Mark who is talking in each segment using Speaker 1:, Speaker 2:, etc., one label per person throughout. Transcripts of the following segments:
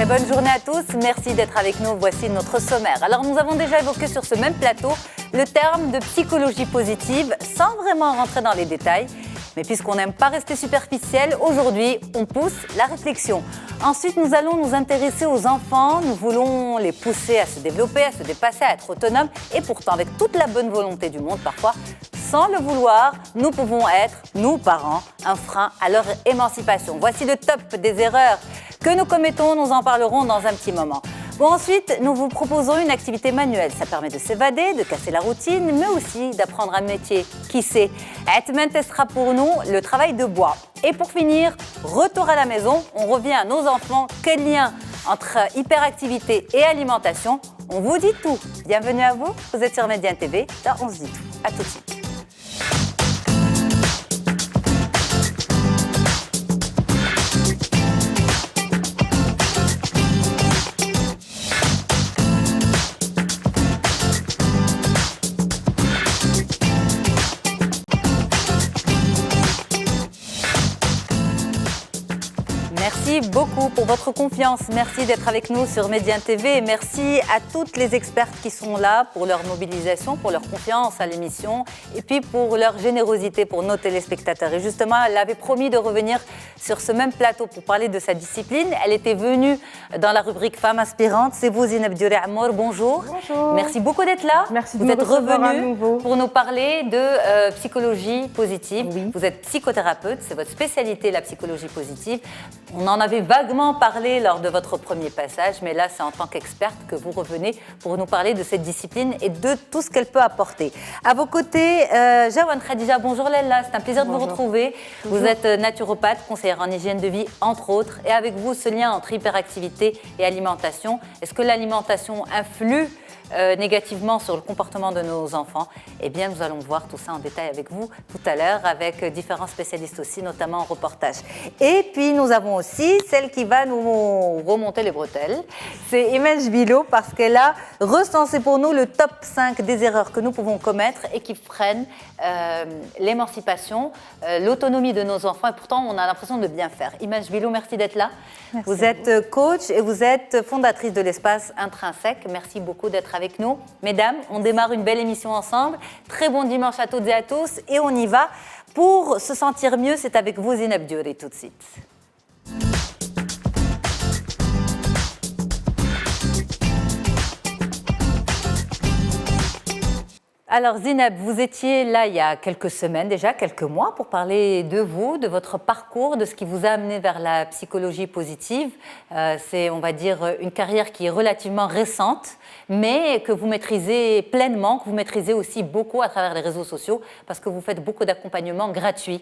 Speaker 1: Très bonne journée à tous, merci d'être avec nous, voici notre sommaire. Alors nous avons déjà évoqué sur ce même plateau le terme de psychologie positive sans vraiment rentrer dans les détails. Mais puisqu'on n'aime pas rester superficiel, aujourd'hui on pousse la réflexion. Ensuite nous allons nous intéresser aux enfants, nous voulons les pousser à se développer, à se dépasser, à être autonomes. Et pourtant avec toute la bonne volonté du monde parfois, sans le vouloir, nous pouvons être, nous parents, un frein à leur émancipation. Voici le top des erreurs que nous commettons, nous en parlerons dans un petit moment. Bon, ensuite, nous vous proposons une activité manuelle. Ça permet de s'évader, de casser la routine, mais aussi d'apprendre un métier. Qui sait? Atman testera pour nous le travail de bois. Et pour finir, retour à la maison, on revient à nos enfants. Quel lien entre hyperactivité et alimentation? On vous dit tout. Bienvenue à vous, vous êtes sur Médiane TV, dans On se dit tout. À tout de suite. Merci beaucoup pour votre confiance. Merci d'être avec nous sur Médiane TV et merci à toutes les expertes qui sont là pour leur mobilisation, pour leur confiance à l'émission et puis pour leur générosité pour nos téléspectateurs. Et justement, elle avait promis de revenir sur ce même plateau pour parler de sa discipline. Elle était venue dans la rubrique Femmes inspirantes. C'est vous, Zineb Diouri Amour. Bonjour.
Speaker 2: Bonjour.
Speaker 1: Merci beaucoup d'être là.
Speaker 2: Merci de
Speaker 1: vous
Speaker 2: me
Speaker 1: êtes
Speaker 2: recevoir à
Speaker 1: revenue
Speaker 2: nouveau.
Speaker 1: pour nous parler de psychologie positive.
Speaker 2: Oui.
Speaker 1: Vous êtes psychothérapeute, c'est votre spécialité, la psychologie positive. On en avait vaguement parlé lors de votre premier passage, mais là, c'est en tant qu'experte que vous revenez pour nous parler de cette discipline et de tout ce qu'elle peut apporter. À vos côtés, Jawan Khadija, bonjour Lella, c'est un plaisir de vous retrouver.
Speaker 2: Bonjour.
Speaker 1: Vous êtes naturopathe, conseillère en hygiène de vie, entre autres, et avec vous, ce lien entre hyperactivité et alimentation. Est-ce que l'alimentation influe négativement sur le comportement de nos enfants? Eh bien, nous allons voir tout ça en détail avec vous tout à l'heure, avec différents spécialistes aussi, notamment en reportage. Et puis, nous avons aussi celle qui va nous remonter les bretelles. C'est Imen Jbilo, parce qu'elle a recensé pour nous le top 5 des erreurs que nous pouvons commettre et qui freinent l'émancipation, l'autonomie de nos enfants. Et pourtant, on a l'impression de bien faire. Imen Jbilo, merci d'être là.
Speaker 2: Merci.
Speaker 1: Vous êtes coach et vous êtes fondatrice de l'espace Intrinsèque. Merci beaucoup d'être avec nous. Mesdames, on démarre une belle émission ensemble. Très bon dimanche à toutes et à tous. Et on y va. Pour se sentir mieux, c'est avec vous, Zineb Diouri, tout de suite. Alors Zineb, vous étiez là il y a quelques semaines déjà, quelques mois, pour parler de vous, de votre parcours, de ce qui vous a amené vers la psychologie positive. C'est, on va dire, une carrière qui est relativement récente, mais que vous maîtrisez pleinement, que vous maîtrisez aussi beaucoup à travers les réseaux sociaux, parce que vous faites beaucoup d'accompagnements gratuits,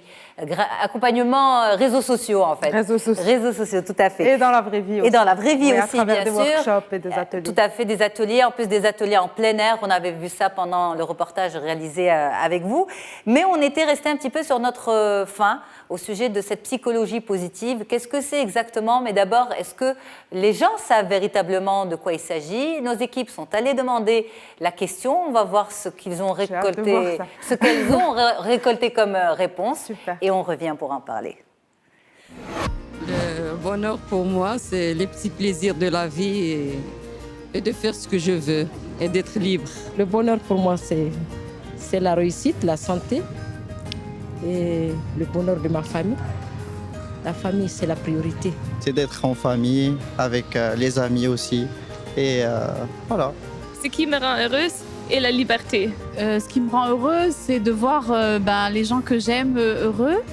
Speaker 1: accompagnements réseaux sociaux en fait.
Speaker 2: Réseaux sociaux.
Speaker 1: Réseaux sociaux, tout à fait.
Speaker 2: Et dans la vraie vie aussi.
Speaker 1: Et dans la vraie vie
Speaker 2: Oui,
Speaker 1: aussi,
Speaker 2: à travers
Speaker 1: bien
Speaker 2: des
Speaker 1: sûr.
Speaker 2: workshops et des ateliers.
Speaker 1: Tout à fait, des ateliers, en plus des ateliers en plein air. On avait vu ça pendant le reportage réalisé avec vous. Mais on était resté un petit peu sur notre fin au sujet de cette psychologie positive. Qu'est-ce que c'est exactement? Mais d'abord, est-ce que les gens savent véritablement de quoi il s'agit? Nos équipes sont allées demander la question. On va voir ce qu'ils ont récolté, ce qu'elles ont récolté comme réponse.
Speaker 2: Super.
Speaker 1: Et on revient pour en parler.
Speaker 3: Le bonheur pour moi, c'est les petits plaisirs de la vie et de faire ce que je veux et d'être libre.
Speaker 4: Le bonheur pour moi, c'est la réussite, la santé et le bonheur de ma famille. La famille, c'est la priorité.
Speaker 5: C'est d'être en famille, avec les amis aussi. Et voilà.
Speaker 6: Ce qui me rend heureuse est la liberté.
Speaker 7: Ce qui me rend heureuse, c'est de voir les gens que j'aime heureux,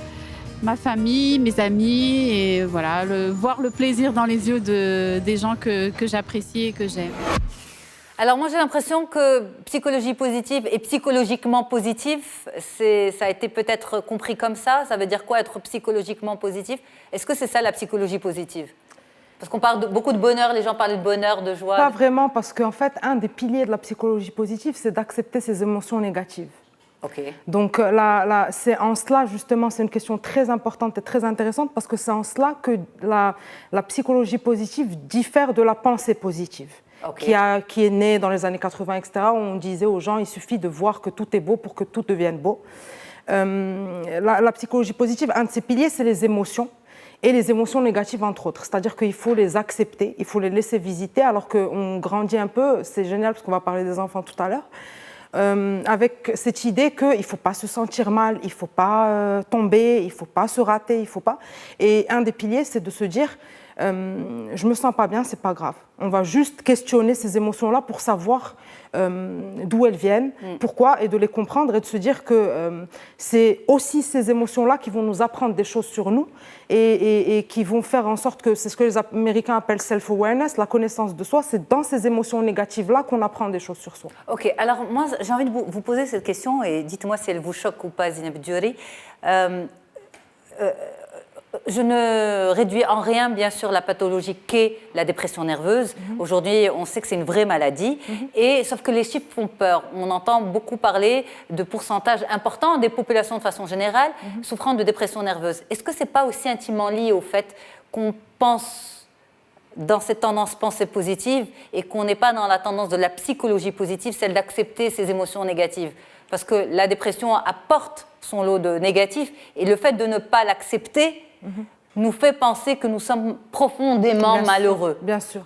Speaker 7: ma famille, mes amis, et voilà, voir le plaisir dans les yeux des gens que j'apprécie et que j'aime.
Speaker 1: Alors moi j'ai l'impression que psychologie positive et psychologiquement positif, ça a été peut-être compris comme ça. Ça veut dire quoi être psychologiquement positif? Est-ce que c'est ça la psychologie positive? Parce qu'on parle beaucoup de bonheur, les gens parlent de bonheur, de joie.
Speaker 2: Pas vraiment, parce qu'en fait, un des piliers de la psychologie positive, c'est d'accepter ses émotions négatives.
Speaker 1: Ok.
Speaker 2: Donc c'est en cela, justement, c'est une question très importante et très intéressante, parce que c'est en cela que la psychologie positive diffère de la pensée positive.
Speaker 1: Okay.
Speaker 2: Qui est née dans les années 80, etc., où on disait aux gens, il suffit de voir que tout est beau pour que tout devienne beau. La psychologie positive, un de ses piliers, c'est les émotions. et les émotions négatives, entre autres. C'est-à-dire qu'il faut les accepter, il faut les laisser visiter, alors qu'on grandit un peu, c'est génial parce qu'on va parler des enfants tout à l'heure, avec cette idée qu'il ne faut pas se sentir mal, il ne faut pas tomber, il ne faut pas se rater, il ne faut pas... Et un des piliers, c'est de se dire, je ne me sens pas bien, ce n'est pas grave. On va juste questionner ces émotions-là pour savoir d'où elles viennent, pourquoi, et de les comprendre et de se dire que c'est aussi ces émotions-là qui vont nous apprendre des choses sur nous et qui vont faire en sorte que, c'est ce que les Américains appellent self-awareness, la connaissance de soi, c'est dans ces émotions négatives-là qu'on apprend des choses sur soi.
Speaker 1: Ok, alors moi j'ai envie de vous poser cette question et dites-moi si elle vous choque ou pas, Zineb Djouri. Je ne réduis en rien, bien sûr, la pathologie qu'est la dépression nerveuse. Aujourd'hui, on sait que c'est une vraie maladie, et, sauf que les chiffres font peur. On entend beaucoup parler de pourcentage important des populations de façon générale souffrant de dépression nerveuse. Est-ce que ce n'est pas aussi intimement lié au fait qu'on pense dans cette tendance pensée positive et qu'on n'est pas dans la tendance de la psychologie positive, celle d'accepter ces émotions négatives? Parce que la dépression apporte son lot de négatifs, et le fait de ne pas l'accepter nous fait penser que nous sommes profondément malheureux.
Speaker 2: Bien sûr.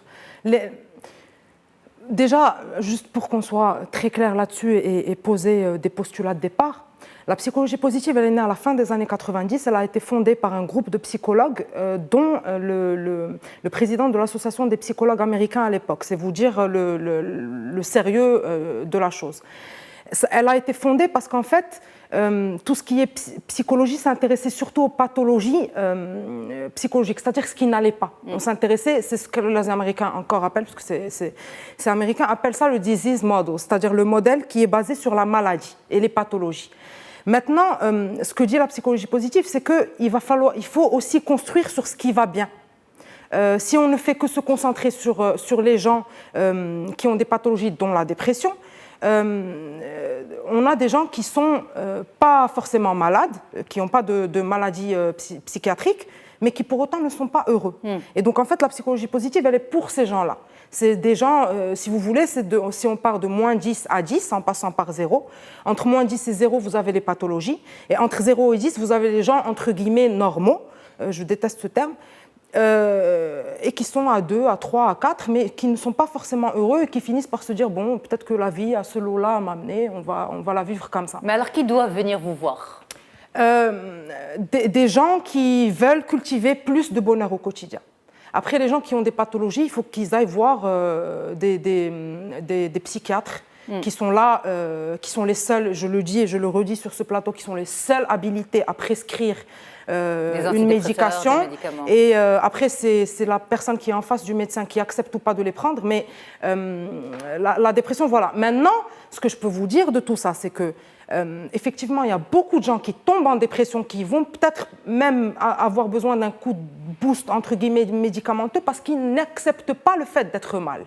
Speaker 2: Déjà, juste pour qu'on soit très clair là-dessus et poser des postulats de départ, la psychologie positive, elle est née à la fin des années 90. Elle a été fondée par un groupe de psychologues, dont le président de l'association des psychologues américains à l'époque. C'est vous dire le sérieux de la chose. Elle a été fondée parce qu'en fait, tout ce qui est psychologie s'intéressait surtout aux pathologies psychologiques, c'est-à-dire ce qui n'allait pas. On s'intéressait, c'est ce que les Américains encore appellent, parce que ces Américains appellent ça le disease model, c'est-à-dire le modèle qui est basé sur la maladie et les pathologies. Maintenant, ce que dit la psychologie positive, c'est qu'il faut aussi construire sur ce qui va bien. Si on ne fait que se concentrer sur les gens qui ont des pathologies, dont la dépression, on a des gens qui ne sont pas forcément malades, qui n'ont pas de maladie psychiatrique, mais qui pour autant ne sont pas heureux. Et donc en fait, la psychologie positive, elle est pour ces gens-là. C'est des gens, si vous voulez, si on part de moins 10 à 10, en passant par 0, entre moins 10 et 0, vous avez les pathologies, et entre 0 et 10, vous avez les gens, entre guillemets, normaux, je déteste ce terme, et qui sont à 2, à 3, à 4, mais qui ne sont pas forcément heureux et qui finissent par se dire, bon, peut-être que la vie à ce lot-là m'a amené, on va la vivre comme ça.
Speaker 1: Mais alors, qui doit venir vous voir?
Speaker 2: Des gens qui veulent cultiver plus de bonheur au quotidien. Après, les gens qui ont des pathologies, il faut qu'ils aillent voir des psychiatres qui sont là, qui sont les seuls, je le dis et je le redis sur ce plateau, qui sont les seuls habilités à prescrire une médication. Et après, c'est la personne qui est en face du médecin qui accepte ou pas de les prendre. Mais la dépression, voilà. Maintenant, ce que je peux vous dire de tout ça, c'est que effectivement, il y a beaucoup de gens qui tombent en dépression, qui vont peut-être même avoir besoin d'un coup de boost, entre guillemets, médicamenteux, parce qu'ils n'acceptent pas le fait d'être mal.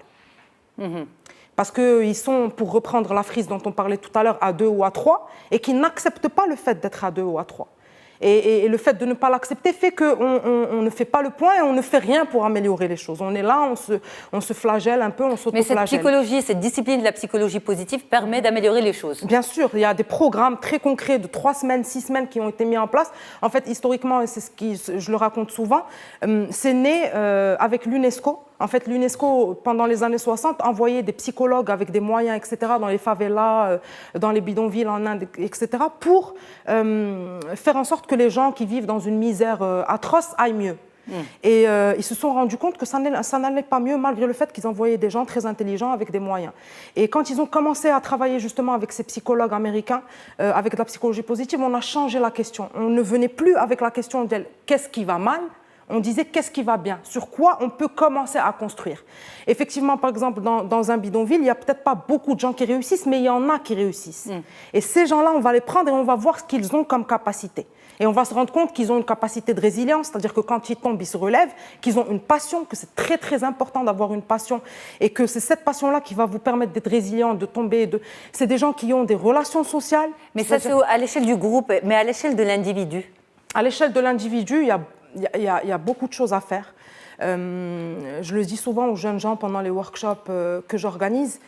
Speaker 2: Parce qu'ils sont, pour reprendre la frise dont on parlait tout à l'heure, à 2 ou à 3, et qui n'acceptent pas le fait d'être à 2 ou à 3. Et le fait de ne pas l'accepter fait qu'on ne fait pas le point et on ne fait rien pour améliorer les choses. On est là, on se flagelle un peu, on s'auto-flagelle.
Speaker 1: Mais cette psychologie, cette discipline de la psychologie positive permet d'améliorer les choses.
Speaker 2: Bien sûr, il y a des programmes très concrets de 3 semaines, 6 semaines qui ont été mis en place. En fait, historiquement, et c'est ce qui, je le raconte souvent, c'est né avec l'UNESCO. En fait, l'UNESCO, pendant les années 60, envoyait des psychologues avec des moyens, etc., dans les favelas, dans les bidonvilles en Inde, etc., pour faire en sorte que les gens qui vivent dans une misère atroce aillent mieux. Et ils se sont rendus compte que ça n'allait pas mieux, malgré le fait qu'ils envoyaient des gens très intelligents avec des moyens. Et quand ils ont commencé à travailler justement avec ces psychologues américains, avec de la psychologie positive, on a changé la question. On ne venait plus avec la question de qu'est-ce qui va mal. On disait qu'est-ce qui va bien, sur quoi on peut commencer à construire. Effectivement, par exemple, dans un bidonville, il n'y a peut-être pas beaucoup de gens qui réussissent, mais il y en a qui réussissent. Et ces gens-là, on va les prendre et on va voir ce qu'ils ont comme capacité. Et on va se rendre compte qu'ils ont une capacité de résilience, c'est-à-dire que quand ils tombent, ils se relèvent, qu'ils ont une passion, que c'est très très important d'avoir une passion, et que c'est cette passion-là qui va vous permettre d'être résilient, de tomber. C'est des gens qui ont des relations sociales.
Speaker 1: Mais ça, c'est à l'échelle du groupe, mais à l'échelle de l'individu.
Speaker 2: À l'échelle de l'individu, il y a beaucoup de choses à faire. Je le dis souvent aux jeunes gens pendant les workshops que j'organise,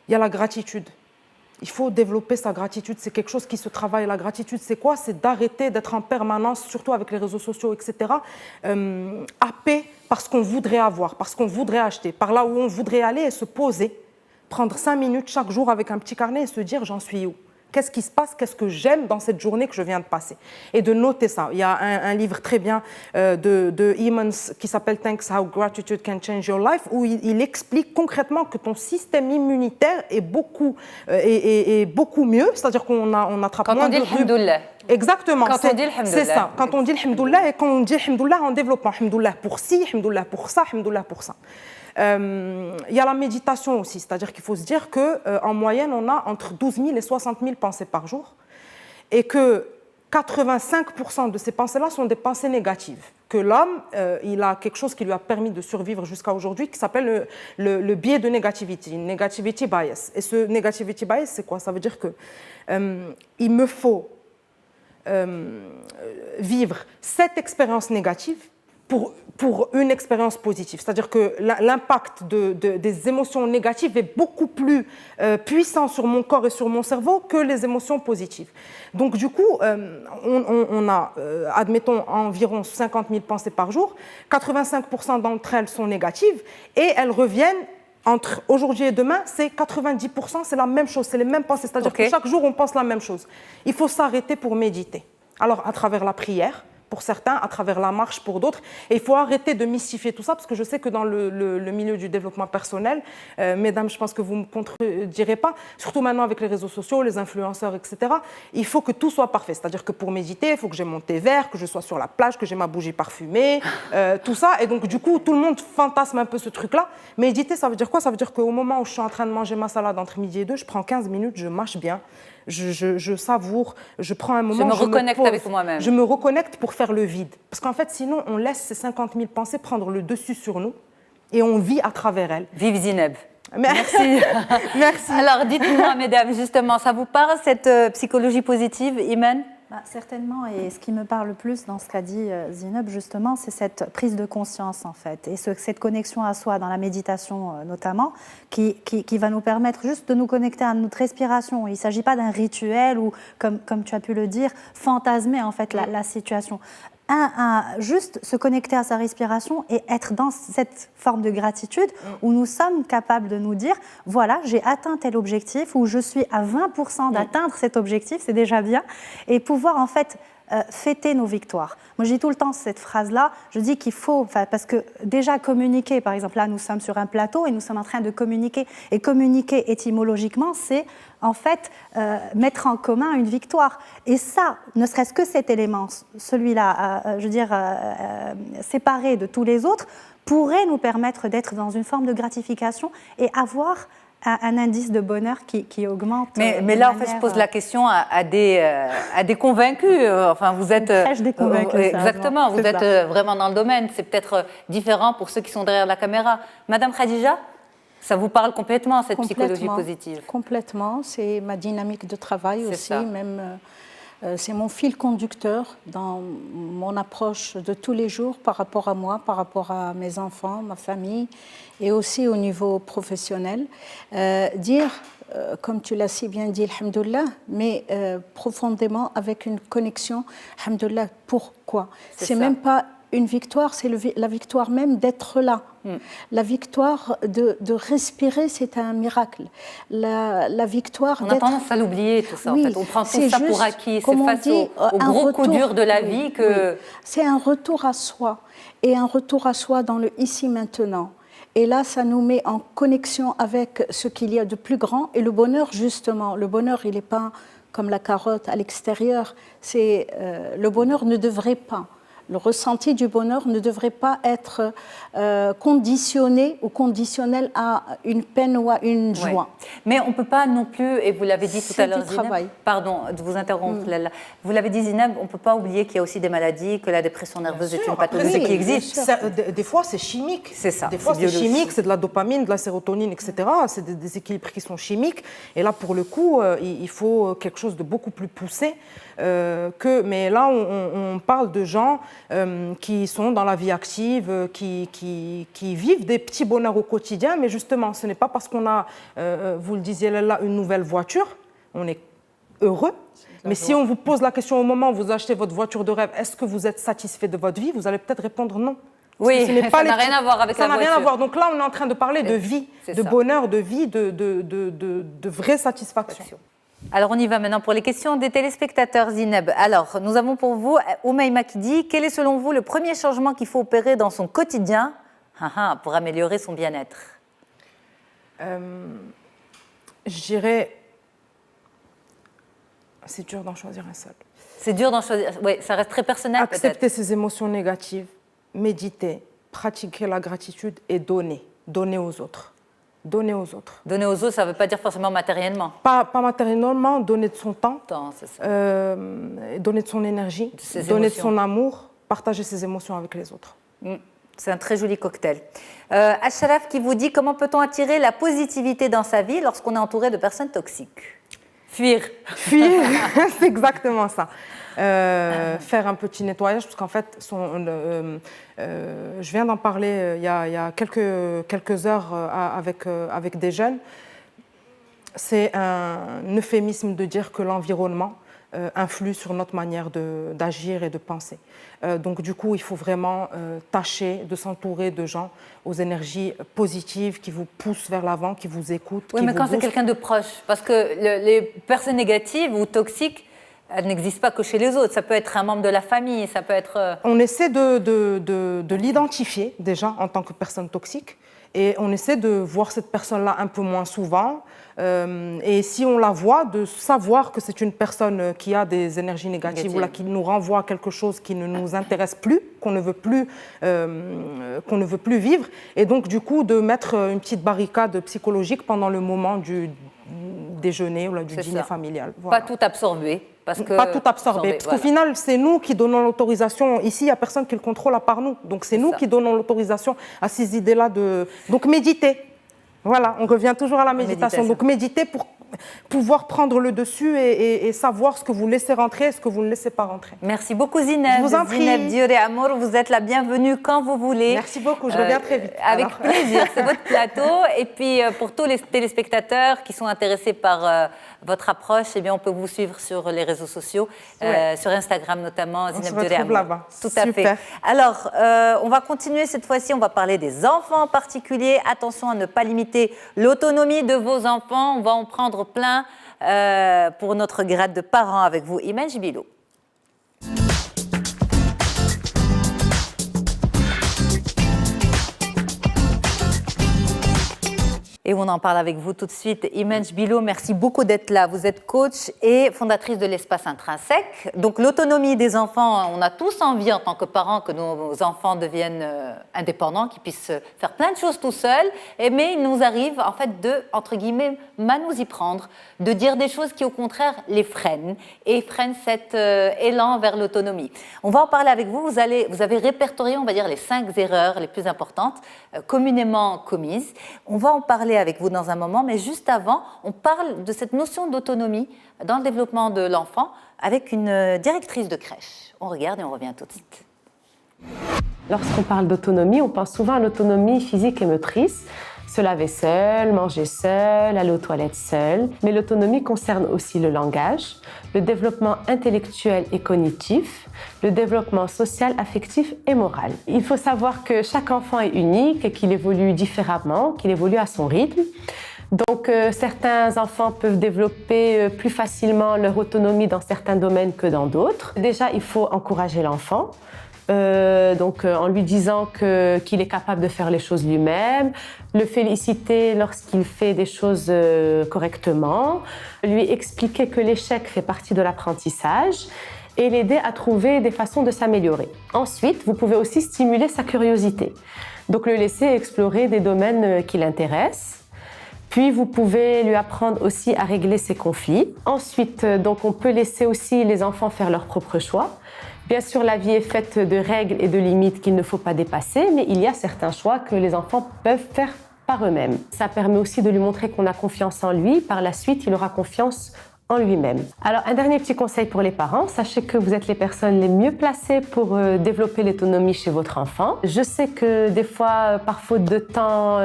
Speaker 2: il y a la gratitude. Il faut développer sa gratitude. C'est quelque chose qui se travaille. La gratitude, c'est quoi? C'est d'arrêter d'être en permanence, surtout avec les réseaux sociaux, etc., happé par ce qu'on voudrait avoir, par ce qu'on voudrait acheter, par là où on voudrait aller et se poser, prendre 5 minutes chaque jour avec un petit carnet et se dire j'en suis où? Qu'est-ce qui se passe? Qu'est-ce que j'aime dans cette journée que je viens de passer? Et de noter ça. Il y a un livre très bien de Emmons qui s'appelle Thanks How Gratitude Can Change Your Life, où il explique concrètement que ton système immunitaire est beaucoup mieux, c'est-à-dire qu'on attrape moins de
Speaker 1: Alhamdoulilah.
Speaker 2: Exactement,
Speaker 1: quand on dit alhamdoulilah.
Speaker 2: c'est ça. Quand on dit alhamdoulilah et quand on dit alhamdoulilah en développant, alhamdoulilah pour ci, alhamdoulilah pour ça, alhamdoulilah pour ça. Il y a la méditation aussi, c'est-à-dire qu'il faut se dire qu'en moyenne, on a entre 12 000 et 60 000 pensées par jour et que 85% de ces pensées-là sont des pensées négatives. Que l'homme, il a quelque chose qui lui a permis de survivre jusqu'à aujourd'hui qui s'appelle le biais de negativity, negativity bias. Et ce negativity bias, c'est quoi? Ça veut dire que il me faut vivre cette expérience négative pour une expérience positive. C'est-à-dire que l'impact des émotions négatives est beaucoup plus puissant sur mon corps et sur mon cerveau que les émotions positives. Donc du coup, on a, admettons, environ 50 000 pensées par jour. 85% d'entre elles sont négatives et elles reviennent entre aujourd'hui et demain, c'est 90%, c'est la même chose, c'est les mêmes pensées. C'est-à-dire que chaque jour, on pense la même chose. Il faut s'arrêter pour méditer. Alors, à travers la prière, pour certains, à travers la marche pour d'autres. Et il faut arrêter de mystifier tout ça, parce que je sais que dans le milieu du développement personnel, mesdames, je pense que vous ne me contredirez pas, surtout maintenant avec les réseaux sociaux, les influenceurs, etc., il faut que tout soit parfait. C'est-à-dire que pour méditer, il faut que j'ai mon thé vert, que je sois sur la plage, que j'ai ma bougie parfumée, tout ça. Et donc, du coup, tout le monde fantasme un peu ce truc-là. Méditer, ça veut dire quoi? Ça veut dire qu'au moment où je suis en train de manger ma salade entre midi et 2, je prends 15 minutes, je mâche bien. Je savoure, je prends un moment,
Speaker 1: je me reconnecte avec moi-même.
Speaker 2: Je me reconnecte pour faire le vide. Parce qu'en fait, sinon, on laisse ces 50 000 pensées prendre le dessus sur nous et on vit à travers elles.
Speaker 1: Vive Zineb.
Speaker 2: Merci. Merci.
Speaker 1: Alors, dites-moi, mesdames, justement, ça vous parle, cette psychologie positive, Imen?
Speaker 8: Certainement, et ce qui me parle le plus dans ce qu'a dit Zineb, justement, c'est cette prise de conscience, en fait, et cette connexion à soi, dans la méditation notamment, qui va nous permettre juste de nous connecter à notre respiration. Il ne s'agit pas d'un rituel ou, comme tu as pu le dire, fantasmer, en fait, la situation. Juste se connecter à sa respiration et être dans cette forme de gratitude où nous sommes capables de nous dire voilà, j'ai atteint tel objectif ou je suis à 20% d'atteindre cet objectif, c'est déjà bien, et pouvoir en fait fêter nos victoires. Moi, je dis tout le temps cette phrase-là, je dis qu'il faut, parce que déjà communiquer, par exemple, là, nous sommes sur un plateau et nous sommes en train de communiquer. Et communiquer étymologiquement, c'est en fait mettre en commun une victoire. Et ça, ne serait-ce que cet élément, celui-là, je veux dire, séparé de tous les autres, pourrait nous permettre d'être dans une forme de gratification et avoir un indice de bonheur qui augmente.
Speaker 1: Mais là, en fait, je pose la question à des convaincus. Enfin, vous êtes
Speaker 8: des convaincus.
Speaker 1: Exactement, vous êtes vraiment dans le domaine. C'est peut-être différent pour ceux qui sont derrière la caméra. Madame Khadija, ça vous parle complètement, cette psychologie positive?
Speaker 9: Complètement. C'est ma dynamique de travail aussi.
Speaker 1: Ça.
Speaker 9: Même, c'est mon fil conducteur dans mon approche de tous les jours par rapport à moi, par rapport à mes enfants, ma famille et aussi au niveau professionnel. Dire, comme tu l'as si bien dit, alhamdoulilah, mais profondément avec une connexion, alhamdoulilah, pourquoi? C'est même pas une victoire, c'est la victoire même d'être là. La victoire de respirer, c'est un miracle. La victoire
Speaker 1: On a tendance à l'oublier, tout ça.
Speaker 9: Oui,
Speaker 1: en fait. On prend tout ça pour acquis. C'est face au gros coup dur de la vie que...
Speaker 9: Oui. C'est un retour à soi. Et un retour à soi dans le ici-maintenant. Et là, ça nous met en connexion avec ce qu'il y a de plus grand. Et le bonheur, justement, le bonheur, il n'est pas comme la carotte à l'extérieur. Le bonheur ne devrait pas. Le ressenti du bonheur ne devrait pas être conditionné ou conditionnel à une peine ou à une joie.
Speaker 1: Mais on ne peut pas non plus, et vous l'avez dit tout à l'heure, Zineb, pardon de vous interrompre, vous l'avez dit, Zineb, on ne peut pas oublier qu'il y a aussi des maladies, que la dépression nerveuse est une pathologie qui existe.
Speaker 2: Des fois, c'est chimique.
Speaker 1: C'est ça.
Speaker 2: Des fois, c'est chimique, c'est de la dopamine, de la sérotonine, etc. C'est des déséquilibres qui sont chimiques. Et là, pour le coup, il faut quelque chose de beaucoup plus poussé. Mais là, on parle de gens qui sont dans la vie active, qui vivent des petits bonheurs au quotidien, mais justement, ce n'est pas parce qu'on a, vous le disiez là, une nouvelle voiture on est heureux. Mais si on vous pose la question au moment où vous achetez votre voiture de rêve, est-ce que vous êtes satisfait de votre vie? Vous allez peut-être répondre non.
Speaker 1: Oui, ça n'a rien à voir avec la voiture.
Speaker 2: Ça n'a rien à voir. Donc là, on est en train de parler de vie, de bonheur, de vie, de vraie satisfaction.
Speaker 1: Alors, on y va maintenant pour les questions des téléspectateurs, Zineb. Alors, nous avons pour vous Oumaima qui dit « Quel est selon vous le premier changement qu'il faut opérer dans son quotidien pour améliorer son bien-être »
Speaker 2: Je dirais... C'est dur d'en choisir un seul.
Speaker 1: C'est dur d'en choisir... Oui, ça reste très personnel peut-être.
Speaker 2: Accepter ses émotions négatives, méditer, pratiquer la gratitude et donner. Donner aux autres. Donner aux autres.
Speaker 1: Donner aux autres, ça ne veut pas dire forcément matériellement.
Speaker 2: Pas matériellement, donner de son temps,
Speaker 1: c'est ça.
Speaker 2: Donner de son énergie, donner de son amour, partager ses émotions avec les autres.
Speaker 1: C'est un très joli cocktail. Ashraf qui vous dit « Comment peut-on attirer la positivité dans sa vie lorsqu'on est entouré de personnes toxiques ?» Fuir.
Speaker 2: Fuir, c'est exactement ça. Faire un petit nettoyage, parce qu'en fait, je viens d'en parler il y a quelques heures avec des jeunes. C'est un euphémisme de dire que l'environnement influe sur notre manière d'agir et de penser. Donc du coup, il faut vraiment tâcher de s'entourer de gens aux énergies positives qui vous poussent vers l'avant, qui vous écoutent.
Speaker 1: Oui, mais quand c'est quelqu'un de proche, parce que les personnes négatives ou toxiques, elles n'existent pas que chez les autres. Ça peut être un membre de la famille, ça peut être...
Speaker 2: On essaie de l'identifier déjà en tant que personne toxique et on essaie de voir cette personne-là un peu moins souvent. Et si on la voit, de savoir que c'est une personne qui a des énergies négatives ou là, qui nous renvoie à quelque chose qui ne nous intéresse plus, qu'on ne veut plus vivre. Et donc, du coup, de mettre une petite barricade psychologique pendant le moment du déjeuner ou là, du dîner familial. Voilà.
Speaker 1: Pas tout absorber. Pas
Speaker 2: tout absorber. Parce qu'au final, c'est nous qui donnons l'autorisation. Ici, il n'y a personne qui le contrôle à part nous. Donc, c'est nous qui donnons l'autorisation à ces idées-là de... Donc, méditer. Voilà, on revient toujours à la méditation. Donc, méditer pour pouvoir prendre le dessus et savoir ce que vous laissez rentrer et ce que vous ne laissez pas rentrer.
Speaker 1: Merci beaucoup, Zineb.
Speaker 2: Je vous en prie.
Speaker 1: Zineb Dioré Amour, vous êtes la bienvenue quand vous voulez.
Speaker 2: Merci beaucoup, je reviens très vite.
Speaker 1: Avec plaisir, c'est votre plateau. Et puis, pour tous les téléspectateurs qui sont intéressés par votre approche, eh bien, on peut vous suivre sur les réseaux sociaux, sur Instagram notamment, Zineb Dioré Amour.
Speaker 2: Là-bas.
Speaker 1: Tout à fait. Alors, on va continuer cette fois-ci, on va parler des enfants en particulier. Attention à ne pas limiter l'autonomie de vos enfants. On va en prendre plein pour notre grade de parents avec vous, Imen Jbilou. Et on en parle avec vous tout de suite. Imen Jbilou, merci beaucoup d'être là. Vous êtes coach et fondatrice de l'Espace Intrinsèque. Donc l'autonomie des enfants, on a tous envie en tant que parents que nos enfants deviennent indépendants, qu'ils puissent faire plein de choses tout seuls. Mais il nous arrive en fait de, entre guillemets, mal nous y prendre, de dire des choses qui au contraire les freinent et freinent cet élan vers l'autonomie. On va en parler avec vous. Vous avez répertorié, on va dire, les 5 erreurs les plus importantes communément commises. On va en parler avec vous dans un moment, mais juste avant, on parle de cette notion d'autonomie dans le développement de l'enfant avec une directrice de crèche. On regarde et on revient tout de suite.
Speaker 10: Lorsqu'on parle d'autonomie, on pense souvent à l'autonomie physique et motrice, se laver seul, manger seul, aller aux toilettes seul. Mais l'autonomie concerne aussi le langage, le développement intellectuel et cognitif, le développement social, affectif et moral. Il faut savoir que chaque enfant est unique et qu'il évolue différemment, qu'il évolue à son rythme. Donc, certains enfants peuvent développer plus facilement leur autonomie dans certains domaines que dans d'autres. Déjà, il faut encourager l'enfant. En lui disant qu'il est capable de faire les choses lui-même, le féliciter lorsqu'il fait des choses correctement, lui expliquer que l'échec fait partie de l'apprentissage et l'aider à trouver des façons de s'améliorer. Ensuite, vous pouvez aussi stimuler sa curiosité, donc le laisser explorer des domaines qui l'intéressent. Puis, vous pouvez lui apprendre aussi à régler ses conflits. Ensuite, on peut laisser aussi les enfants faire leurs propres choix. Bien sûr, la vie est faite de règles et de limites qu'il ne faut pas dépasser, mais il y a certains choix que les enfants peuvent faire par eux-mêmes. Ça permet aussi de lui montrer qu'on a confiance en lui. Par la suite, il aura confiance en lui-même. Alors, un dernier petit conseil pour les parents. Sachez que vous êtes les personnes les mieux placées pour développer l'autonomie chez votre enfant. Je sais que des fois, par faute de temps,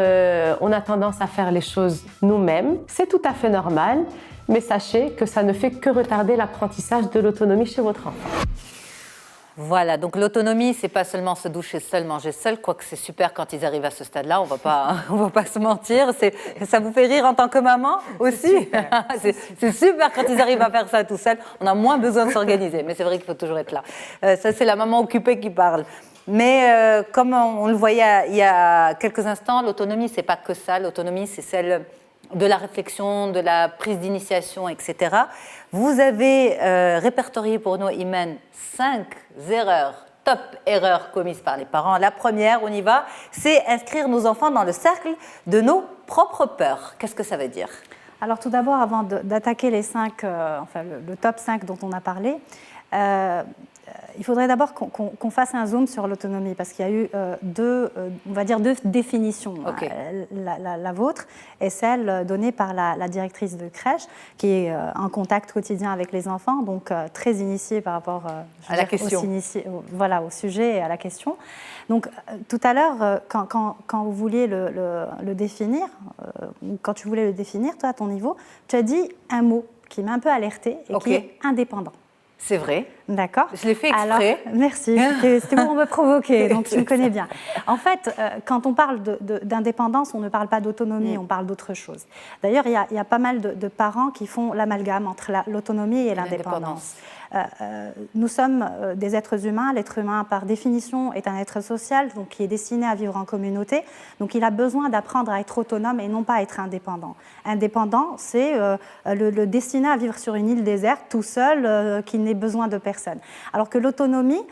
Speaker 10: on a tendance à faire les choses nous-mêmes. C'est tout à fait normal. mais sachez que ça ne fait que retarder l'apprentissage de l'autonomie chez votre enfant.
Speaker 1: Voilà, donc l'autonomie, c'est pas seulement se doucher seul, manger seul, quoique c'est super quand ils arrivent à ce stade-là, on va pas se mentir. Ça vous fait rire en tant que maman aussi? C'est super quand ils arrivent à faire ça tout seul. On a moins besoin de s'organiser, mais c'est vrai qu'il faut toujours être là. Ça, c'est la maman occupée qui parle. Mais comme on le voyait il y a quelques instants, l'autonomie, c'est pas que ça. L'autonomie, c'est celle de la réflexion, de la prise d'initiation, etc. Vous avez répertorié pour nous, Imen, 5 erreurs, top erreurs commises par les parents. La première, on y va, c'est inscrire nos enfants dans le cercle de nos propres peurs. Qu'est-ce que ça veut dire?
Speaker 8: Alors tout d'abord, avant d'attaquer les 5, le top 5 dont on a parlé, il faudrait d'abord qu'on fasse un zoom sur l'autonomie, parce qu'il y a eu deux définitions.
Speaker 1: Okay.
Speaker 8: La vôtre et celle donnée par la directrice de crèche, qui est en contact quotidien avec les enfants, donc très initiée par rapport
Speaker 1: à la question.
Speaker 8: Au sujet et à la question. Donc tout à l'heure, quand vous vouliez le définir, quand tu voulais le définir, toi à ton niveau, tu as dit un mot qui m'a un peu alertée et qui est indépendant.
Speaker 1: C'est vrai.
Speaker 8: D'accord.
Speaker 1: Je l'ai fait exprès.
Speaker 8: Alors, merci. C'était pour me provoquer, donc tu me connais bien. En fait, quand on parle d'indépendance, on ne parle pas d'autonomie, on parle d'autre chose. D'ailleurs, il y a pas mal de parents qui font l'amalgame entre l'autonomie et l'indépendance. Nous sommes des êtres humains. L'être humain, par définition, est un être social, donc qui est destiné à vivre en communauté. Donc, il a besoin d'apprendre à être autonome et non pas à être indépendant. Indépendant, c'est le destiné à vivre sur une île déserte, tout seul, qui n'ait besoin de personne. Alors que l'autonomie,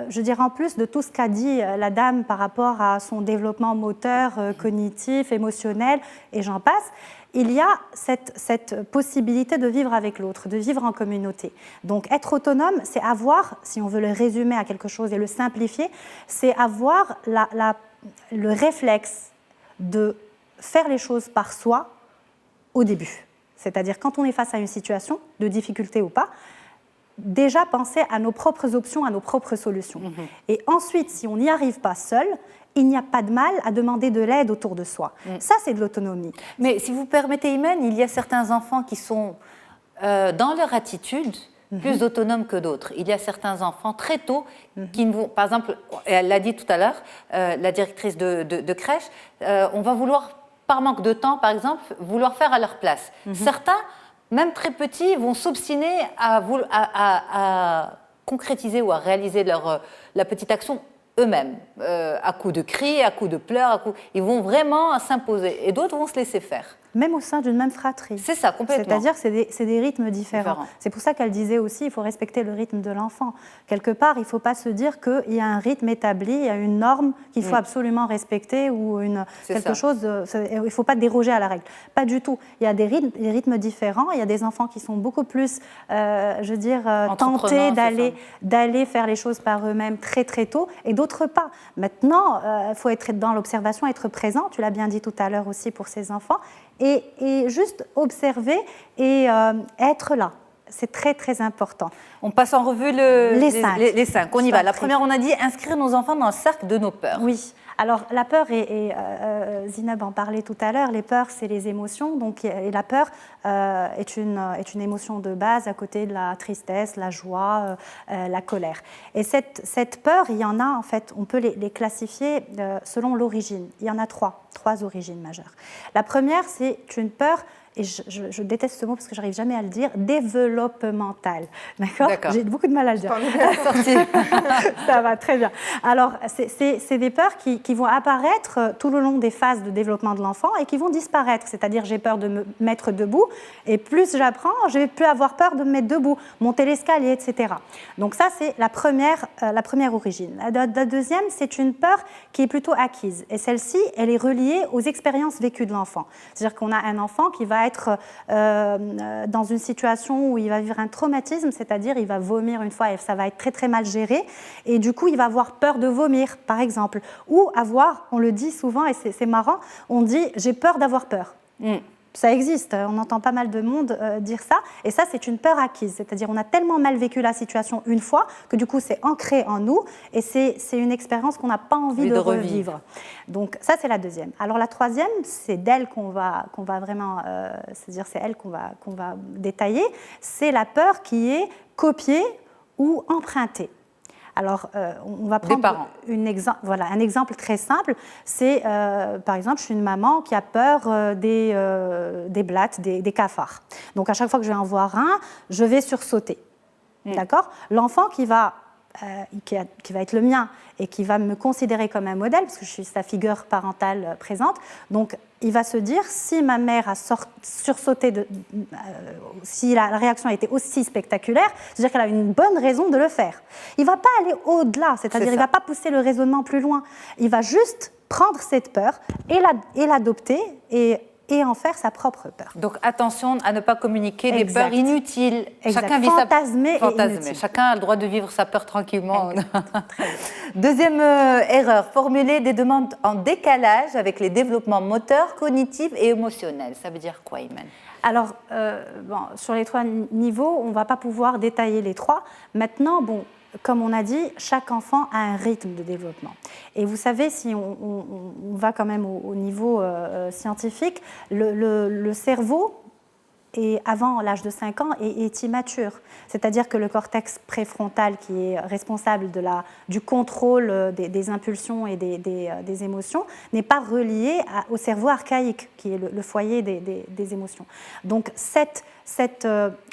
Speaker 8: je dirais en plus de tout ce qu'a dit la dame par rapport à son développement moteur, cognitif, émotionnel, et j'en passe, il y a cette possibilité de vivre avec l'autre, de vivre en communauté. Donc être autonome, c'est avoir, si on veut le résumer à quelque chose et le simplifier, c'est avoir le réflexe de faire les choses par soi au début. C'est-à-dire quand on est face à une situation, de difficulté ou pas, déjà penser à nos propres options, à nos propres solutions. Et ensuite, si on n'y arrive pas seul, il n'y a pas de mal à demander de l'aide autour de soi. Ça, c'est de l'autonomie.
Speaker 1: Mais si vous permettez, Imen, il y a certains enfants qui sont, dans leur attitude, plus autonomes que d'autres. Il y a certains enfants, très tôt, qui ne vont... Par exemple, elle l'a dit tout à l'heure, la directrice de crèche, on va vouloir, par manque de temps, par exemple, vouloir faire à leur place. Certains, même très petits, vont s'obstiner à concrétiser ou à réaliser la petite action eux-mêmes, à coups de cris, à coups de pleurs, ils vont vraiment s'imposer. Et d'autres vont se laisser faire.
Speaker 8: Même au sein d'une même fratrie.
Speaker 1: C'est ça, complètement.
Speaker 8: C'est-à-dire que c'est des rythmes différents. C'est pour ça qu'elle disait aussi qu'il faut respecter le rythme de l'enfant. Quelque part, il ne faut pas se dire qu'il y a un rythme établi, il y a une norme qu'il faut absolument respecter ou quelque chose. Il ne faut pas déroger à la règle. Pas du tout. Il y a des rythmes différents. Il y a des enfants qui sont beaucoup plus, tentés d'aller faire les choses par eux-mêmes très très tôt, et d'autres pas. Maintenant, il faut être dans l'observation, être présent. Tu l'as bien dit tout à l'heure aussi pour ces enfants. Et juste observer et être là. C'est très, très important.
Speaker 1: On passe en revue les 5. On y va. La
Speaker 8: très...
Speaker 1: première, on a dit inscrire nos enfants dans le cercle de nos peurs.
Speaker 8: Oui. Alors, la peur, Zineb en parlait tout à l'heure, les peurs, c'est les émotions. Donc, et la peur est une émotion de base à côté de la tristesse, la joie, la colère. Et cette peur, il y en a, en fait, on peut les classifier selon l'origine. Il y en a trois origines majeures. La première, c'est une peur... Et je déteste ce mot parce que je n'arrive jamais à le dire, développemental. D'accord. J'ai beaucoup de mal à le dire. Ça va, très bien. Alors, c'est des peurs qui vont apparaître tout le long des phases de développement de l'enfant et qui vont disparaître. C'est-à-dire, j'ai peur de me mettre debout et plus j'apprends, je ne vais plus avoir peur de me mettre debout, monter l'escalier, etc. Donc ça, c'est la première origine. La deuxième, c'est une peur qui est plutôt acquise. Et celle-ci, elle est reliée aux expériences vécues de l'enfant. C'est-à-dire qu'on a un enfant qui va être dans une situation où il va vivre un traumatisme, c'est-à-dire il va vomir une fois et ça va être très très mal géré, et du coup il va avoir peur de vomir par exemple, ou avoir, on le dit souvent et c'est marrant, on dit j'ai peur d'avoir peur. Ça existe, on entend pas mal de monde dire ça, et ça c'est une peur acquise, c'est-à-dire on a tellement mal vécu la situation une fois que du coup c'est ancré en nous et c'est une expérience qu'on n'a pas envie de revivre. Donc ça c'est la deuxième. Alors la troisième, c'est d'elle qu'on va vraiment, c'est-à-dire c'est elle qu'on va détailler, c'est la peur qui est copiée ou empruntée. Alors, on va prendre un exemple très simple. C'est, par exemple, je suis une maman qui a peur des blattes, des cafards. Donc, à chaque fois que je vais en voir un, je vais sursauter. D'accord ? L'enfant qui va être le mien et qui va me considérer comme un modèle, parce que je suis sa figure parentale présente, donc il va se dire, si ma mère a sursauté, si la réaction a été aussi spectaculaire, c'est-à-dire qu'elle a une bonne raison de le faire. Il ne va pas aller au-delà, c'est-à-dire il ne va pas pousser le raisonnement plus loin. Il va juste prendre cette peur et l'adopter et en faire sa propre peur.
Speaker 1: Donc attention à ne pas communiquer des peurs inutiles.
Speaker 8: Chacun vit fantasmée.
Speaker 1: Chacun a le droit de vivre sa peur tranquillement. Deuxième erreur, formuler des demandes en décalage avec les développements moteurs, cognitifs et émotionnels. Ça veut dire quoi, Iman ?
Speaker 8: Alors, sur les 3 niveaux, on ne va pas pouvoir détailler les 3. Maintenant, comme on a dit, chaque enfant a un rythme de développement. Et vous savez, si on va quand même au niveau scientifique, le cerveau, avant l'âge de 5 ans, est immature. C'est-à-dire que le cortex préfrontal, qui est responsable du contrôle des impulsions et des émotions, n'est pas relié au cerveau archaïque, qui est le foyer des émotions. Donc,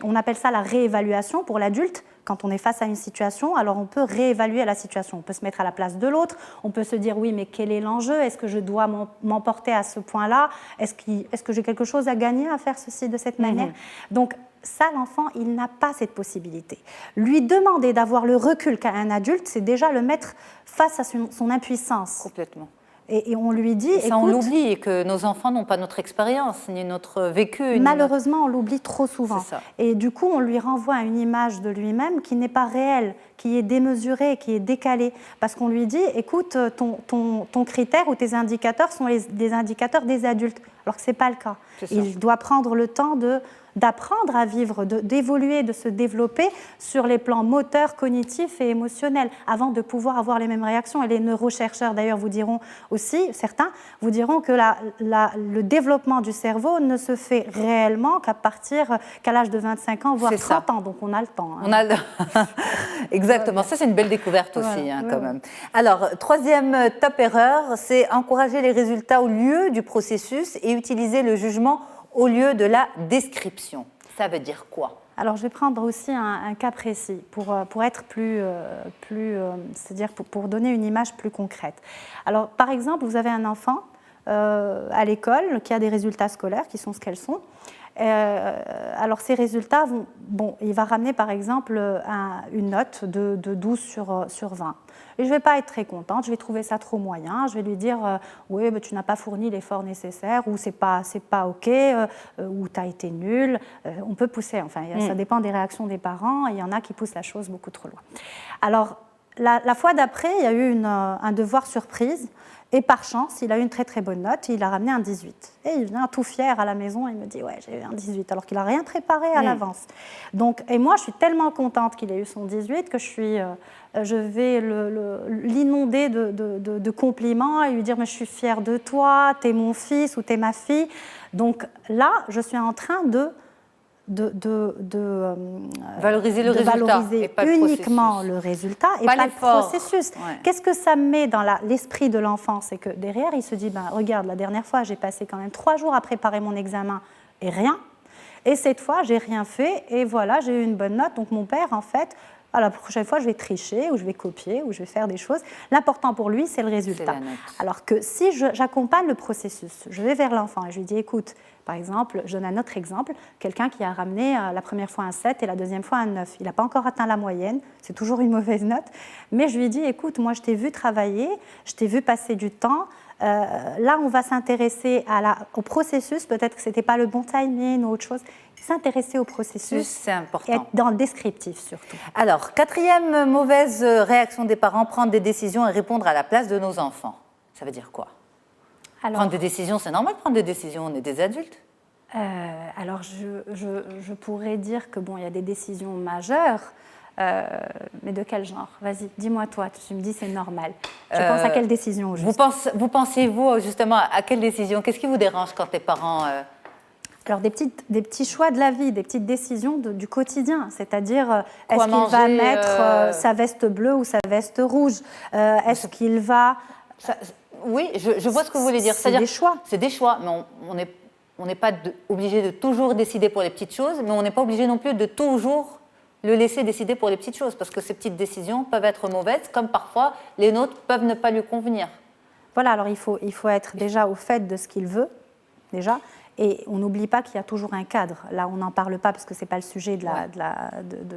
Speaker 8: on appelle ça la réévaluation pour l'adulte. Quand on est face à une situation, alors on peut réévaluer la situation. On peut se mettre à la place de l'autre, on peut se dire oui, mais quel est l'enjeu ? Est-ce que je dois m'emporter à ce point-là ? Est-ce que j'ai quelque chose à gagner à faire ceci de cette manière ? Donc ça, l'enfant, il n'a pas cette possibilité. Lui demander d'avoir le recul qu'a un adulte, c'est déjà le mettre face à son impuissance.
Speaker 1: Complètement.
Speaker 8: Et on lui dit...
Speaker 1: Ça, on l'oublie, et que nos enfants n'ont pas notre expérience, ni notre vécu.
Speaker 8: Malheureusement, on l'oublie trop souvent. Et du coup, on lui renvoie une image de lui-même qui n'est pas réelle, qui est démesurée, qui est décalée. Parce qu'on lui dit, écoute, ton critère ou tes indicateurs sont des indicateurs des adultes. Alors que ce n'est pas le cas. Il doit prendre le temps d'apprendre à vivre, d'évoluer, de se développer sur les plans moteurs, cognitifs et émotionnels, avant de pouvoir avoir les mêmes réactions. Et les neurochercheurs, d'ailleurs, vous diront aussi, certains, vous diront que le développement du cerveau ne se fait réellement qu'à l'âge de 25 ans, voire 30 ans. Donc, on a le temps.
Speaker 1: Exactement. Ça, c'est une belle découverte aussi, quand même. Alors, troisième top erreur, c'est encourager les résultats au lieu du processus et utiliser le jugement au lieu de la description. Ça veut dire quoi ?
Speaker 8: Alors, je vais prendre aussi un cas précis pour être c'est-à-dire pour donner une image plus concrète. Alors, par exemple, vous avez un enfant à l'école qui a des résultats scolaires qui sont ce qu'elles sont. Alors, ces résultats, il va ramener par exemple une note de 12 sur 20. Et je ne vais pas être très contente, je vais trouver ça trop moyen, je vais lui dire oui, mais tu n'as pas fourni l'effort nécessaire, ou c'est pas OK, ou tu as été nul. On peut pousser, ça dépend des réactions des parents, et il y en a qui poussent la chose beaucoup trop loin. Alors, la fois d'après, il y a eu un devoir surprise. Et par chance, il a eu une très très bonne note, et il a ramené un 18. Et il vient tout fier à la maison, et il me dit « ouais, j'ai eu un 18 », alors qu'il n'a rien préparé à l'avance. Et moi, je suis tellement contente qu'il ait eu son 18 que je vais l'inonder de compliments et lui dire « mais je suis fière de toi, t'es mon fils ou t'es ma fille ». Donc là, je suis en train de
Speaker 1: valoriser le résultat,
Speaker 8: valoriser
Speaker 1: et pas
Speaker 8: uniquement le résultat et pas le processus. Ouais. Qu'est-ce que ça met dans l'esprit de l'enfant? C'est que derrière, il se dit, regarde, la dernière fois, j'ai passé quand même 3 jours à préparer mon examen et rien. Et cette fois, j'ai rien fait et voilà, j'ai eu une bonne note. Donc mon père, en fait, la prochaine fois, je vais tricher ou je vais copier ou je vais faire des choses. L'important pour lui, c'est le résultat. Alors que si j'accompagne le processus, je vais vers l'enfant et je lui dis, écoute, par exemple, je donne un autre exemple, quelqu'un qui a ramené la première fois un 7 et la deuxième fois un 9. Il n'a pas encore atteint la moyenne, c'est toujours une mauvaise note, mais je lui dis, écoute, moi je t'ai vu travailler, je t'ai vu passer du temps, là on va s'intéresser au processus, peut-être que ce n'était pas le bon timing ou autre chose, s'intéresser au processus,
Speaker 1: c'est important.
Speaker 8: Et être dans le descriptif surtout.
Speaker 1: Alors, 4e mauvaise réaction des parents, prendre des décisions et répondre à la place de nos enfants. Ça veut dire quoi? Prendre des décisions, c'est normal de prendre des décisions, on est des adultes.
Speaker 8: Alors, je pourrais dire que bon, il y a des décisions majeures, mais de quel genre? Vas-y, dis-moi toi, tu me dis c'est normal. Tu penses à quelle décision au juste?
Speaker 1: Vous pensez-vous justement à quelle décision? Qu'est-ce qui vous dérange quand les parents...
Speaker 8: Alors, des petits choix de la vie, des petites décisions du quotidien, c'est-à-dire est-ce qu'il
Speaker 1: manger,
Speaker 8: va mettre sa veste bleue ou sa veste rouge? Est-ce qu'il va...
Speaker 1: Oui, je vois ce que vous voulez dire.
Speaker 8: C'est des choix.
Speaker 1: C'est des choix, mais on n'est pas obligé de toujours décider pour les petites choses, mais on n'est pas obligé non plus de toujours le laisser décider pour les petites choses, parce que ces petites décisions peuvent être mauvaises, comme parfois les nôtres peuvent ne pas lui convenir.
Speaker 8: Voilà, alors il faut être déjà au fait de ce qu'il veut, déjà. Et on n'oublie pas qu'il y a toujours un cadre. Là, on n'en parle pas parce que ce n'est pas le sujet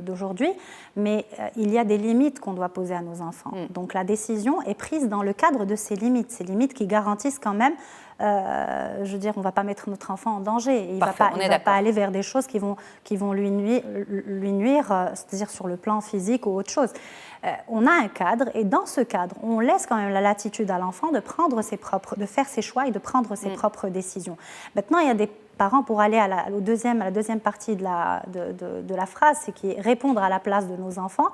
Speaker 8: d'aujourd'hui, mais il y a des limites qu'on doit poser à nos enfants. Donc la décision est prise dans le cadre de ces limites qui garantissent quand même, je veux dire, on ne va pas mettre notre enfant en danger. Il ne va pas aller vers des choses qui vont lui nuire, c'est-à-dire sur le plan physique ou autre chose. On a un cadre et dans ce cadre, on laisse quand même la latitude à l'enfant de faire ses choix et de prendre ses propres décisions. Maintenant, il y a des parents, pour aller à la deuxième partie de la phrase, c'est qui est répondre à la place de nos enfants.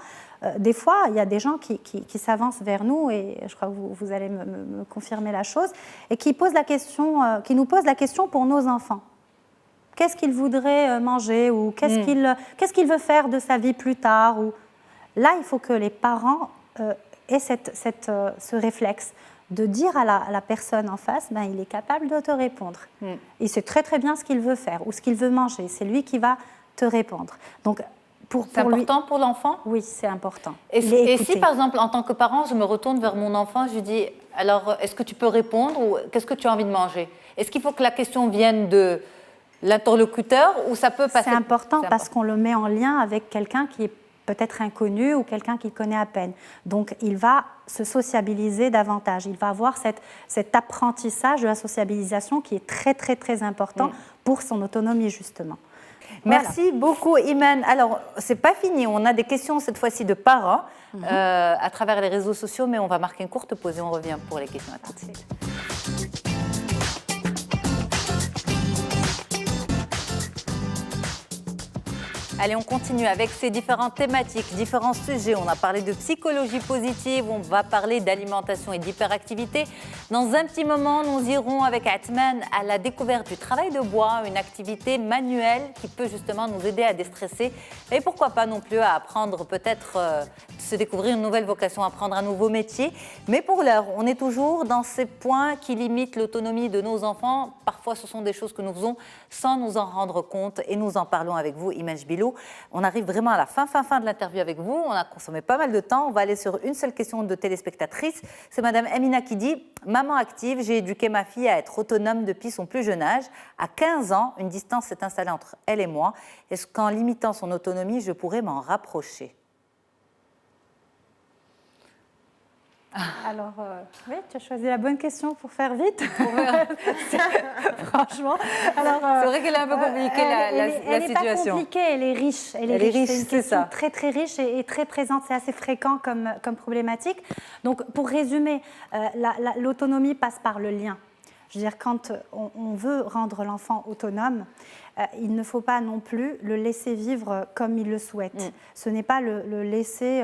Speaker 8: Des fois, il y a des gens qui s'avancent vers nous, et je crois que vous allez me confirmer la chose, et qui nous posent la question pour nos enfants. Qu'est-ce qu'il voudrait manger, ou qu'est-ce qu'il veut faire de sa vie plus tard, ou... Là, il faut que les parents aient ce réflexe de dire à la personne en face, ben, il est capable de te répondre. Il sait très très bien ce qu'il veut faire ou ce qu'il veut manger. C'est lui qui va te répondre. Donc,
Speaker 1: c'est important pour l'enfant?
Speaker 8: Oui, c'est important.
Speaker 1: Et si, par exemple, en tant que parent, je me retourne vers mon enfant, je lui dis, alors, est-ce que tu peux répondre ou qu'est-ce que tu as envie de manger? Est-ce qu'il faut que la question vienne de l'interlocuteur ou ça peut passer?
Speaker 8: C'est important parce qu'on le met en lien avec quelqu'un qui est peut-être inconnu ou quelqu'un qu'il connaît à peine. Donc, il va se sociabiliser davantage. Il va avoir cet apprentissage de la sociabilisation qui est très, très, très important pour son autonomie, justement.
Speaker 1: Merci beaucoup, Iman. Alors, ce n'est pas fini. On a des questions, cette fois-ci, de parents à travers les réseaux sociaux, mais on va marquer une courte pause et on revient pour les questions. À tout de suite. Allez, on continue avec ces différentes thématiques, différents sujets. On a parlé de psychologie positive, on va parler d'alimentation et d'hyperactivité. Dans un petit moment, nous irons avec Atman à la découverte du travail de bois, une activité manuelle qui peut justement nous aider à déstresser et pourquoi pas non plus à apprendre, peut-être se découvrir une nouvelle vocation, apprendre un nouveau métier. Mais pour l'heure, on est toujours dans ces points qui limitent l'autonomie de nos enfants. Parfois, ce sont des choses que nous faisons sans nous en rendre compte et nous en parlons avec vous, Iman Jbilou. On arrive vraiment à la fin de l'interview avec vous. On a consommé pas mal de temps. On va aller sur une seule question de téléspectatrice. C'est Madame Amina qui dit « Maman active, j'ai éduqué ma fille à être autonome depuis son plus jeune âge. À 15 ans, une distance s'est installée entre elle et moi. Est-ce qu'en limitant son autonomie, je pourrais m'en rapprocher ?»
Speaker 8: Alors, oui, tu as choisi la bonne question pour faire vite. Franchement.
Speaker 1: C'est vrai qu'elle est un peu compliquée, la situation.
Speaker 8: Elle n'est pas compliquée, elle est riche. Elle est riche, c'est une question très, très riche et très présente. C'est assez fréquent comme problématique. Donc, pour résumer, l'autonomie passe par le lien. Je veux dire, quand on veut rendre l'enfant autonome, il ne faut pas non plus le laisser vivre comme il le souhaite. Ce n'est pas le laisser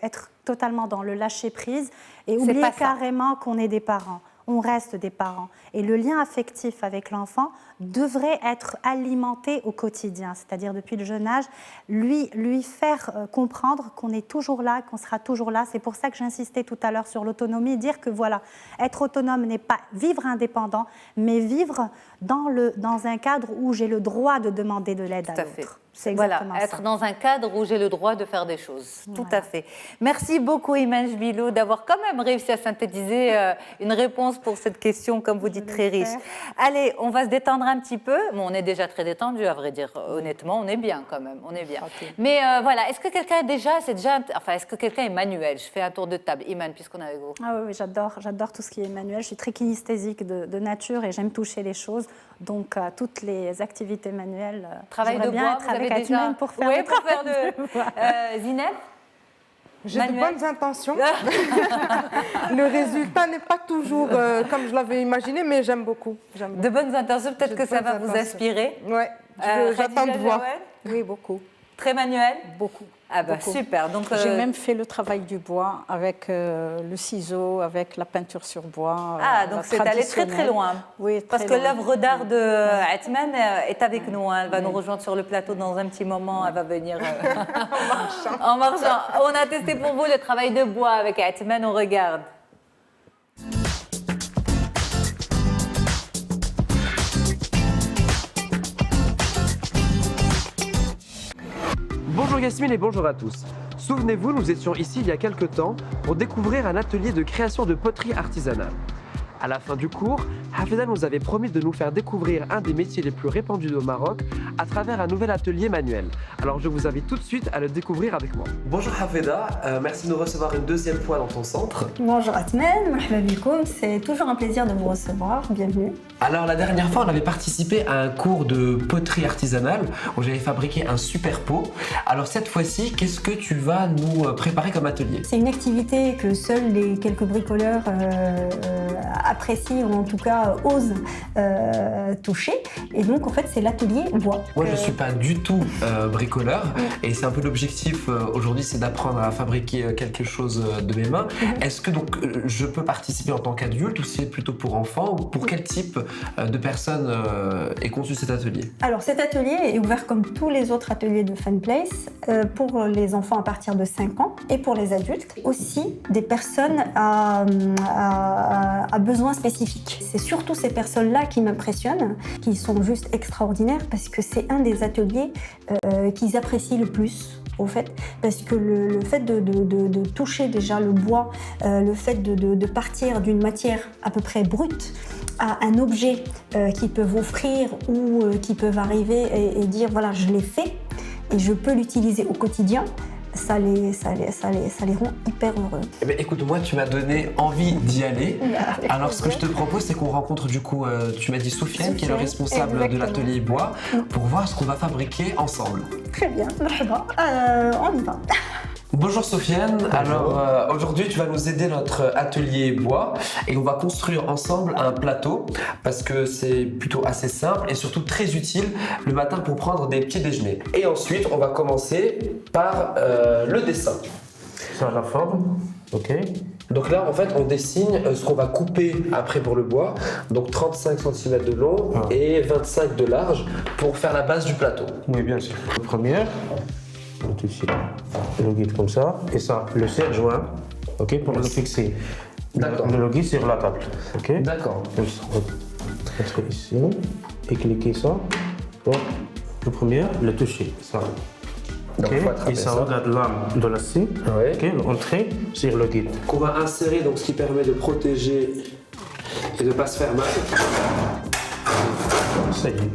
Speaker 8: être totalement dans le lâcher-prise et oublier carrément qu'on est des parents. On reste des parents. Et le lien affectif avec l'enfant devrait être alimenté au quotidien, c'est-à-dire depuis le jeune âge, lui faire comprendre qu'on est toujours là, qu'on sera toujours là. C'est pour ça que j'insistais tout à l'heure sur l'autonomie, dire que voilà, être autonome n'est pas vivre indépendant, mais vivre dans un cadre où j'ai le droit de demander de l'aide à l'autre. C'est exactement ça.
Speaker 1: Être dans un cadre où j'ai le droit de faire des choses. Tout à fait. Merci beaucoup, Iman Jbilou, d'avoir quand même réussi à synthétiser une réponse pour cette question, comme vous dites, très riche. Allez, on va se détendre un petit peu. Bon, on est déjà très détendu, à vrai dire. Honnêtement, on est bien quand même. On est bien. Okay. Mais voilà, est-ce que quelqu'un est-ce que quelqu'un est manuel? Je fais un tour de table. Iman, puisqu'on est avec vous.
Speaker 8: Ah oui, j'adore tout ce qui est manuel. Je suis très kinesthésique de nature et j'aime toucher les choses. Donc, toutes les activités manuelles.
Speaker 1: Travail de bois, vous avez déjà...
Speaker 8: pour faire
Speaker 1: pour faire de... Zineb?
Speaker 2: J'ai de bonnes intentions. Le résultat n'est pas toujours comme je l'avais imaginé, mais j'aime beaucoup.
Speaker 1: De bonnes intentions, peut-être que ça va vous inspirer.
Speaker 2: Oui, j'attends de voir.
Speaker 9: Oui, beaucoup.
Speaker 1: Très manuel?
Speaker 9: Beaucoup.
Speaker 1: Ah bah
Speaker 9: beaucoup.
Speaker 1: super. Donc
Speaker 9: j'ai même fait le travail du bois avec le ciseau, avec la peinture sur bois.
Speaker 1: Ah, donc c'est allé très très loin.
Speaker 9: Oui,
Speaker 1: parce que l'œuvre d'art de Atman est avec nous. Hein. Elle va nous rejoindre sur le plateau dans un petit moment. Elle va venir en marchant. On a testé pour vous le travail de bois avec Atman. On regarde.
Speaker 11: Bonjour Yasmine et bonjour à tous. Souvenez-vous, nous étions ici il y a quelques temps pour découvrir un atelier de création de poterie artisanale. À la fin du cours, Hafeda nous avait promis de nous faire découvrir un des métiers les plus répandus au Maroc à travers un nouvel atelier manuel. Alors je vous invite tout de suite à le découvrir avec moi. Bonjour Hafeda, merci de nous recevoir une deuxième fois dans ton centre.
Speaker 12: Bonjour Atman, marhaba bikoum, c'est toujours un plaisir de vous recevoir, bienvenue.
Speaker 11: Alors la dernière fois, on avait participé à un cours de poterie artisanale où j'avais fabriqué un super pot. Alors cette fois-ci, qu'est-ce que tu vas nous préparer comme atelier?
Speaker 12: C'est une activité que seuls les quelques bricoleurs apprécient ou en tout cas osent toucher. Et donc en fait c'est l'atelier bois.
Speaker 11: Moi je ne suis pas du tout bricoleur et c'est un peu l'objectif aujourd'hui, c'est d'apprendre à fabriquer quelque chose de mes mains. Est-ce que donc je peux participer en tant qu'adulte ou c'est plutôt pour enfants ou pour quel type de personnes est conçu cet atelier?
Speaker 12: Alors cet atelier est ouvert comme tous les autres ateliers de Fun Place pour les enfants à partir de 5 ans et pour les adultes. Aussi des personnes à besoins spécifiques. C'est surtout ces personnes-là qui m'impressionnent, qui sont juste extraordinaires parce que c'est un des ateliers qu'ils apprécient le plus. Au fait, parce que le fait de toucher déjà le bois, le fait de partir d'une matière à peu près brute à un objet qu'ils peuvent offrir ou qui peuvent arriver et dire voilà je l'ai fait et je peux l'utiliser au quotidien, ça les rend hyper heureux.
Speaker 11: Eh bien, écoute, moi, tu m'as donné envie d'y aller. Alors, ce que je te propose, c'est qu'on rencontre du coup, tu m'as dit Soufiane, qui est le responsable de l'atelier bois, pour voir ce qu'on va fabriquer ensemble.
Speaker 12: Très bien, on y va.
Speaker 11: Bonjour Soufiane, alors aujourd'hui tu vas nous aider notre atelier bois et on va construire ensemble un plateau parce que c'est plutôt assez simple et surtout très utile le matin pour prendre des petits déjeuners. Et ensuite on va commencer par le dessin.
Speaker 13: Ça la forme, ok.
Speaker 11: Donc là en fait on dessine ce qu'on va couper après pour le bois, donc 35 cm de long et 25 de large pour faire la base du plateau.
Speaker 13: Oui bien sûr. Première. Le guide comme ça, et ça, le serre-joint, ok, pour le fixer.
Speaker 11: D'accord.
Speaker 13: Le guide sur la table, ok.
Speaker 11: D'accord.
Speaker 13: Comme ça, on va mettre ici et cliquer ça pour le premier, le toucher, ça.
Speaker 11: Donc,
Speaker 13: okay. Et ça regarde l'âme de la scie, ok, l'entrée sur le guide.
Speaker 11: Qu'on va insérer, donc ce qui permet de protéger et de ne pas se faire mal.
Speaker 13: Ça y est.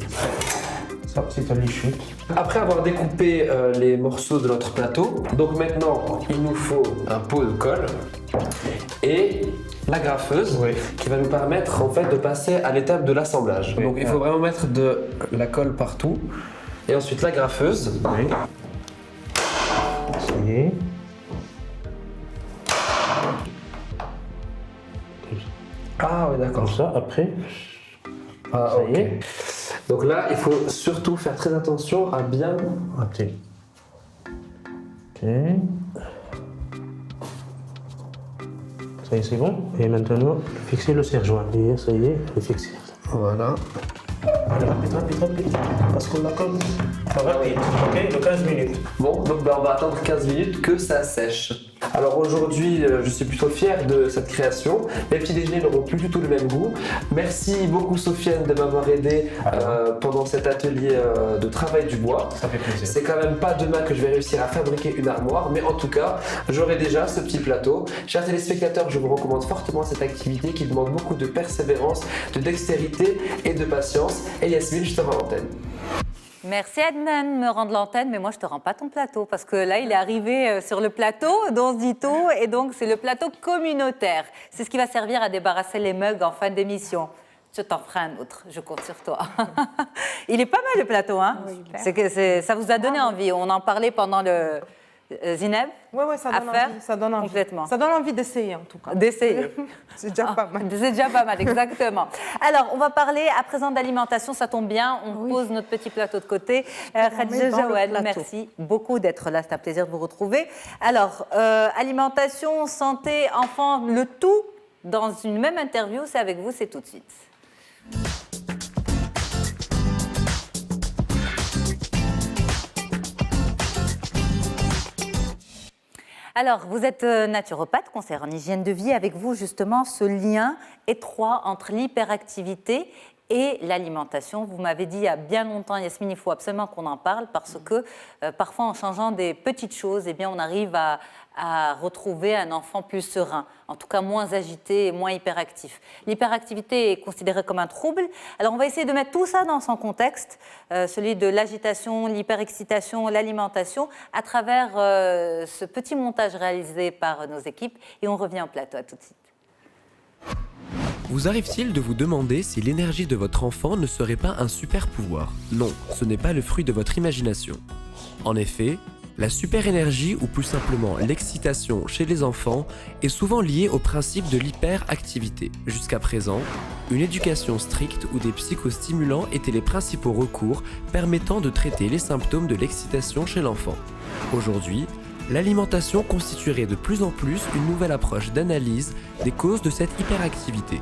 Speaker 13: Ça, c'est un lichut.
Speaker 11: Après avoir découpé les morceaux de notre plateau, donc maintenant il nous faut un pot de colle et la graffeuse qui va nous permettre en fait de passer à l'étape de l'assemblage. Donc il faut vraiment mettre de la colle partout et ensuite la graffeuse.
Speaker 13: Oui. Ça y est.
Speaker 11: Ah oui d'accord.
Speaker 13: Comme ça, après.
Speaker 11: Ah, ça y est. Donc là, il faut surtout faire très attention à bien...
Speaker 13: Ok. Ça y est, c'est bon. Et maintenant, fixer le serre-joint. Et ça y est, le fixer.
Speaker 11: Voilà.
Speaker 13: Rapide. Parce qu'on a comme... Rapide, ok, de 15 minutes.
Speaker 11: Bon, donc on va attendre 15 minutes que ça sèche. Alors aujourd'hui, je suis plutôt fier de cette création. Mes petits déjeuners n'auront plus du tout le même goût. Merci beaucoup Soufiane de m'avoir aidé pendant cet atelier de travail du bois.
Speaker 13: Ça fait plaisir.
Speaker 11: C'est quand même pas demain que je vais réussir à fabriquer une armoire, mais en tout cas, j'aurai déjà ce petit plateau. Chers téléspectateurs, je vous recommande fortement cette activité qui demande beaucoup de persévérance, de dextérité et de patience. Et Yasmine, je te rends l'antenne.
Speaker 1: Merci Adnan de me rendre l'antenne, mais moi je te rends pas ton plateau parce que là il est arrivé sur le plateau d'Onzito et donc c'est le plateau communautaire. C'est ce qui va servir à débarrasser les mugs en fin d'émission. Je t'en ferai un autre, je compte sur toi. Il est pas mal le plateau, hein? Oui, ça vous a donné envie. On en parlait pendant Zineb,
Speaker 2: Oui, ça donne envie. Ça donne envie.
Speaker 1: Complètement.
Speaker 2: Ça donne envie d'essayer, en tout cas.
Speaker 1: D'essayer.
Speaker 2: C'est déjà pas mal.
Speaker 1: C'est déjà pas mal, exactement. Alors, on va parler à présent d'alimentation. Ça tombe bien. On pose notre petit plateau de côté. Khadija Jaouane, merci beaucoup d'être là. C'est un plaisir de vous retrouver. Alors, alimentation, santé, enfants, le tout dans une même interview. C'est avec vous, c'est tout de suite. Alors, vous êtes naturopathe, conseillère en hygiène de vie. Avec vous, justement, ce lien étroit entre l'hyperactivité et l'alimentation. Vous m'avez dit il y a bien longtemps, Yasmine, il faut absolument qu'on en parle parce que parfois, en changeant des petites choses, eh bien, on arrive à retrouver un enfant plus serein, en tout cas moins agité et moins hyperactif. L'hyperactivité est considérée comme un trouble. Alors, on va essayer de mettre tout ça dans son contexte, celui de l'agitation, l'hyperexcitation, l'alimentation, à travers ce petit montage réalisé par nos équipes. Et on revient au plateau. À tout de suite.
Speaker 11: Vous arrive-t-il de vous demander si l'énergie de votre enfant ne serait pas un super pouvoir? Non, ce n'est pas le fruit de votre imagination. En effet, la super-énergie, ou plus simplement l'excitation chez les enfants, est souvent liée au principe de l'hyperactivité. Jusqu'à présent, une éducation stricte ou des psychostimulants étaient les principaux recours permettant de traiter les symptômes de l'excitation chez l'enfant. Aujourd'hui, l'alimentation constituerait de plus en plus une nouvelle approche d'analyse des causes de cette hyperactivité.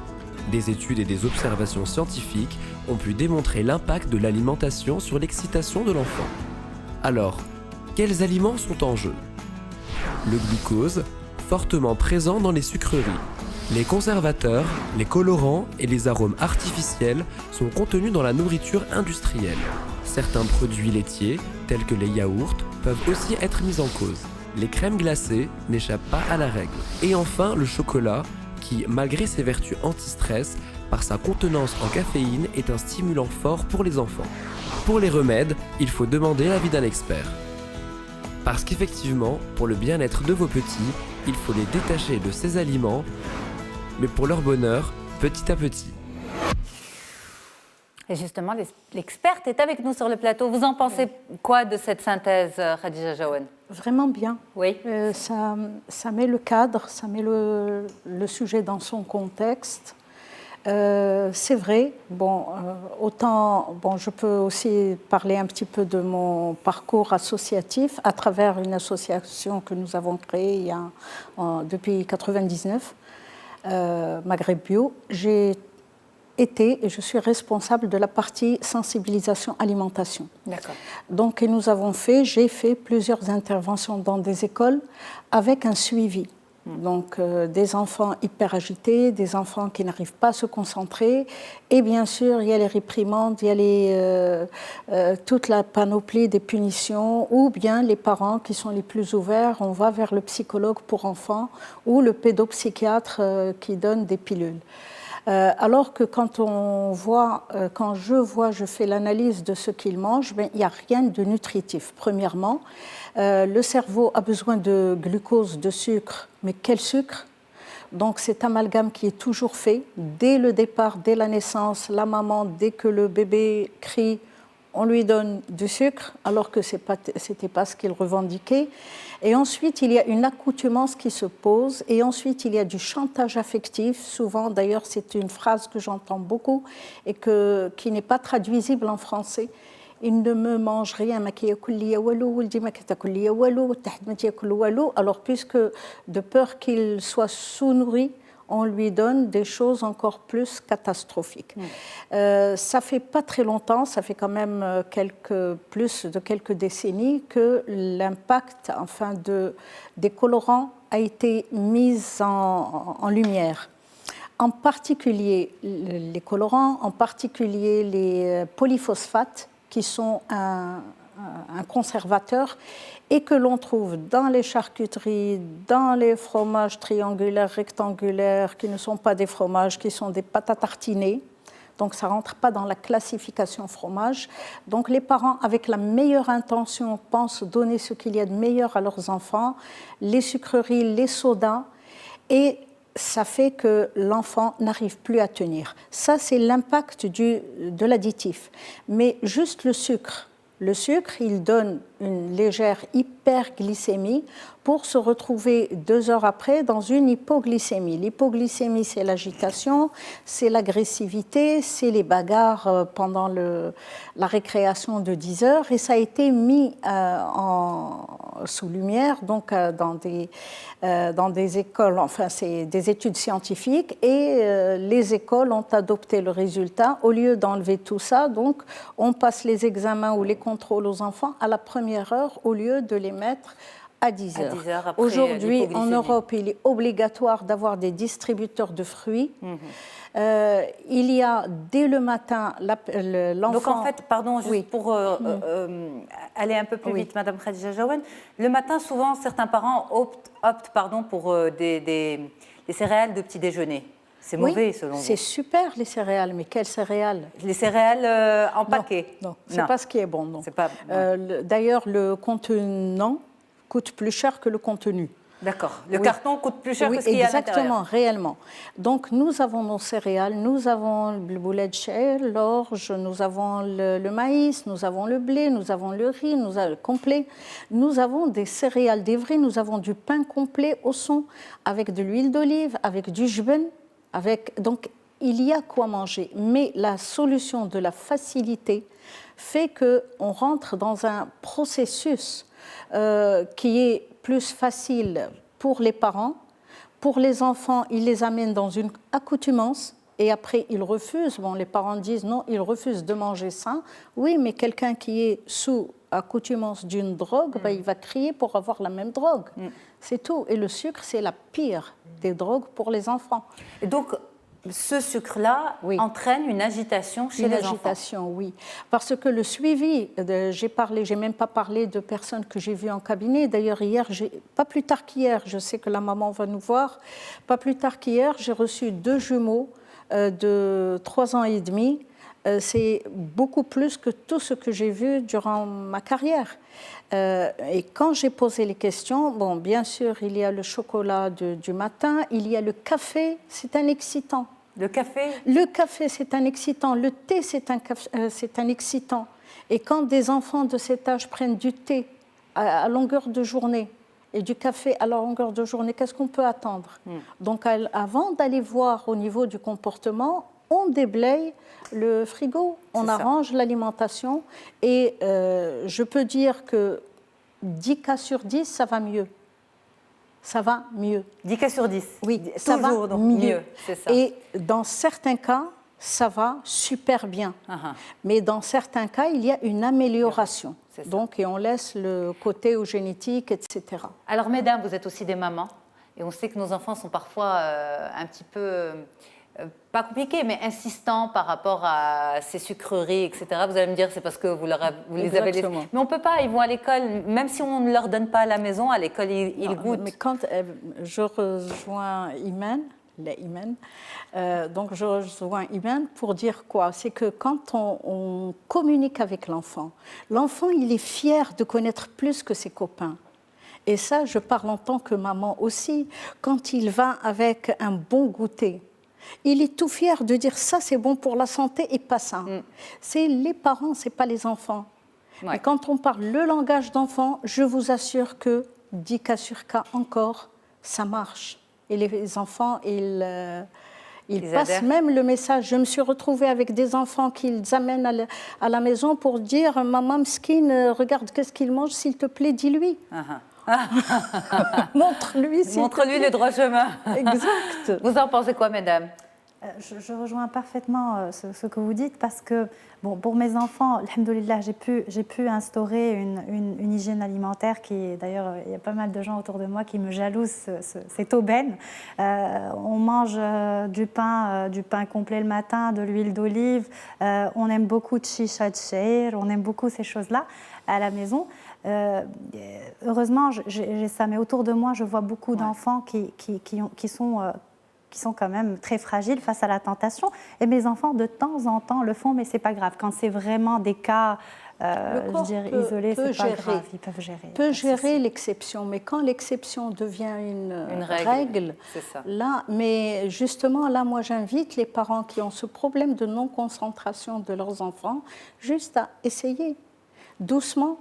Speaker 11: Des études et des observations scientifiques ont pu démontrer l'impact de l'alimentation sur l'excitation de l'enfant. Alors, quels aliments sont en jeu? Le glucose, fortement présent dans les sucreries. Les conservateurs, les colorants et les arômes artificiels sont contenus dans la nourriture industrielle. Certains produits laitiers, tels que les yaourts, peuvent aussi être mis en cause. Les crèmes glacées n'échappent pas à la règle. Et enfin, le chocolat, qui, malgré ses vertus anti-stress, par sa contenance en caféine, est un stimulant fort pour les enfants. Pour les remèdes, il faut demander l'avis d'un expert. Parce qu'effectivement, pour le bien-être de vos petits, il faut les détacher de ces aliments, mais pour leur bonheur, petit à petit.
Speaker 1: Et justement, l'experte est avec nous sur le plateau. Vous en pensez quoi de cette synthèse, Khadija Jaouane?
Speaker 9: Vraiment bien.
Speaker 1: Oui.
Speaker 9: Ça met le cadre, ça met le sujet dans son contexte. C'est vrai. Je peux aussi parler un petit peu de mon parcours associatif à travers une association que nous avons créée depuis 1999, Maghreb Bio. J'ai été et je suis responsable de la partie sensibilisation alimentation.
Speaker 1: D'accord.
Speaker 9: Donc, j'ai fait plusieurs interventions dans des écoles avec un suivi. Donc, des enfants hyper agités, des enfants qui n'arrivent pas à se concentrer. Et bien sûr, il y a les réprimandes, il y a toute la panoplie des punitions, ou bien les parents qui sont les plus ouverts, on va vers le psychologue pour enfants ou le pédopsychiatre qui donne des pilules. Alors que quand je fais l'analyse de ce qu'ils mangent, il n'y a rien de nutritif. Premièrement, le cerveau a besoin de glucose, de sucre, mais quel sucre? Donc cet amalgame qui est toujours fait dès le départ, dès la naissance, la maman, dès que le bébé crie, on lui donne du sucre, alors que ce n'était pas ce qu'il revendiquait. Et ensuite, il y a une accoutumance qui se pose. Et ensuite, il y a du chantage affectif. Souvent, d'ailleurs, c'est une phrase que j'entends beaucoup et qui n'est pas traduisible en français. Il ne me mange rien. Alors, puisque de peur qu'il soit sous-nourri, on lui donne des choses encore plus catastrophiques. Ça fait pas très longtemps, ça fait quand même plus de quelques décennies que l'impact des colorants a été mis en lumière. En particulier les colorants, en particulier les polyphosphates, qui sont un conservateur et que l'on trouve dans les charcuteries, dans les fromages triangulaires, rectangulaires, qui ne sont pas des fromages, qui sont des pâtes à tartiner. Donc ça ne rentre pas dans la classification fromage. Donc les parents, avec la meilleure intention, pensent donner ce qu'il y a de meilleur à leurs enfants, les sucreries, les sodas, et ça fait que l'enfant n'arrive plus à tenir. Ça, c'est l'impact de l'additif. Mais juste le sucre, Le sucre, il donne une légère hyperglycémie pour se retrouver 2 heures après dans une hypoglycémie. L'hypoglycémie, c'est l'agitation, c'est l'agressivité, c'est les bagarres pendant la récréation de 10 heures. Et ça a été mis sous lumière donc, dans des écoles, enfin c'est des études scientifiques, et les écoles ont adopté le résultat. Au lieu d'enlever tout ça, donc on passe les examens ou les contrôles aux enfants à la première heure au lieu de les mettre à 10 heures. Aujourd'hui, en Europe, il est obligatoire d'avoir des distributeurs de fruits. Il y a dès le matin l'enfant...
Speaker 1: Donc en fait, pardon, juste pour aller un peu plus vite, Madame Khadija Jaouane, le matin, souvent, certains parents optent pour des céréales de petit déjeuner. C'est mauvais, selon vous?
Speaker 9: C'est super, les céréales, mais quelles céréales?
Speaker 1: Les céréales en paquet?
Speaker 9: Non, c'est pas ce qui est bon. Non.
Speaker 1: Pas...
Speaker 9: D'ailleurs, le contenant coûte plus cher que le contenu.
Speaker 1: D'accord. Le carton coûte plus cher que ce qu'il y a à l'intérieur.
Speaker 9: Exactement, réellement. Donc, nous avons nos céréales, nous avons le boulet de chai, l'orge, nous avons le maïs, nous avons le blé, nous avons le riz, nous avons le complet. Nous avons des céréales d'Evry, nous avons du pain complet au son, avec de l'huile d'olive, avec du jben, donc il y a quoi manger. Mais la solution de la facilité fait qu'on rentre dans un processus qui est plus facile pour les parents. Pour les enfants, ils les amènent dans une accoutumance et après ils refusent. Bon, les parents disent non, ils refusent de manger sain. Oui, mais quelqu'un qui est sous accoutumance d'une drogue, il va crier pour avoir la même drogue. C'est tout. Et le sucre, c'est la pire des drogues pour les enfants.
Speaker 1: Et donc, ce sucre-là entraîne une agitation chez les enfants. Une agitation,
Speaker 9: oui. Parce que le suivi, j'ai même pas parlé de personnes que j'ai vues en cabinet. D'ailleurs, hier, pas plus tard qu'hier, je sais que la maman va nous voir, pas plus tard qu'hier, j'ai reçu 2 jumeaux de 3 ans et demi. C'est beaucoup plus que tout ce que j'ai vu durant ma carrière. Et quand j'ai posé les questions, bon, bien sûr, il y a le chocolat du matin, il y a le café, c'est un excitant.
Speaker 1: Le café?
Speaker 9: Le café, c'est un excitant. Le thé, c'est un excitant. Et quand des enfants de cet âge prennent du thé à longueur de journée et du café à longueur de journée, qu'est-ce qu'on peut attendre? Donc, avant d'aller voir au niveau du comportement, on déblaye le frigo, on arrange l'alimentation et je peux dire que 10 cas sur 10, ça va mieux. Ça va mieux.
Speaker 1: 10 cas sur 10?
Speaker 9: Oui, ça va mieux.
Speaker 1: C'est ça.
Speaker 9: Et dans certains cas, ça va super bien. Mais dans certains cas, il y a une amélioration. Donc, et on laisse le côté génétique, etc.
Speaker 1: Alors, mesdames, vous êtes aussi des mamans et on sait que nos enfants sont parfois un petit peu... pas compliqué, mais insistant par rapport à ces sucreries, etc. Vous allez me dire, c'est parce que vous les avez laissés. Mais on ne peut pas, ils vont à l'école, même si on ne leur donne pas à la maison, à l'école, ils goûtent.
Speaker 9: Mais quand je rejoins Iman, donc je rejoins Iman pour dire quoi? C'est que quand on communique avec l'enfant, il est fier de connaître plus que ses copains. Et ça, je parle en tant que maman aussi. Quand il va avec un bon goûter, il est tout fier de dire ça c'est bon pour la santé et pas ça. C'est les parents, c'est pas les enfants. Et quand on parle le langage d'enfant, je vous assure que 10 cas sur cas encore, ça marche. Et les enfants, ils passent adhèrent. Même le message. Je me suis retrouvée avec des enfants qu'ils amènent à la maison pour dire maman Mskine, regarde qu'est-ce qu'il mange, s'il te plaît, dis-lui. Montre-lui
Speaker 1: le droit chemin.
Speaker 9: Exact.
Speaker 1: Vous en pensez quoi, mesdames?
Speaker 8: Je rejoins parfaitement ce que vous dites parce que bon, pour mes enfants, alhamdoulilah, j'ai pu instaurer une hygiène alimentaire qui, d'ailleurs, il y a pas mal de gens autour de moi qui me jalousent cette aubaine. On mange du pain complet le matin, de l'huile d'olive, on aime beaucoup de chicha de sha'ir, on aime beaucoup ces choses-là à la maison. Heureusement, j'ai ça, mais autour de moi, je vois beaucoup d'enfants qui sont quand même très fragiles face à la tentation. Et mes enfants, de temps en temps, le font, mais c'est pas grave. Quand c'est vraiment des cas isolés, c'est pas grave. Ils peuvent gérer.
Speaker 9: Peut gérer l'exception, mais quand l'exception devient une règle, là, mais justement, là, moi, j'invite les parents qui ont ce problème de non-concentration de leurs enfants juste à essayer. doucement,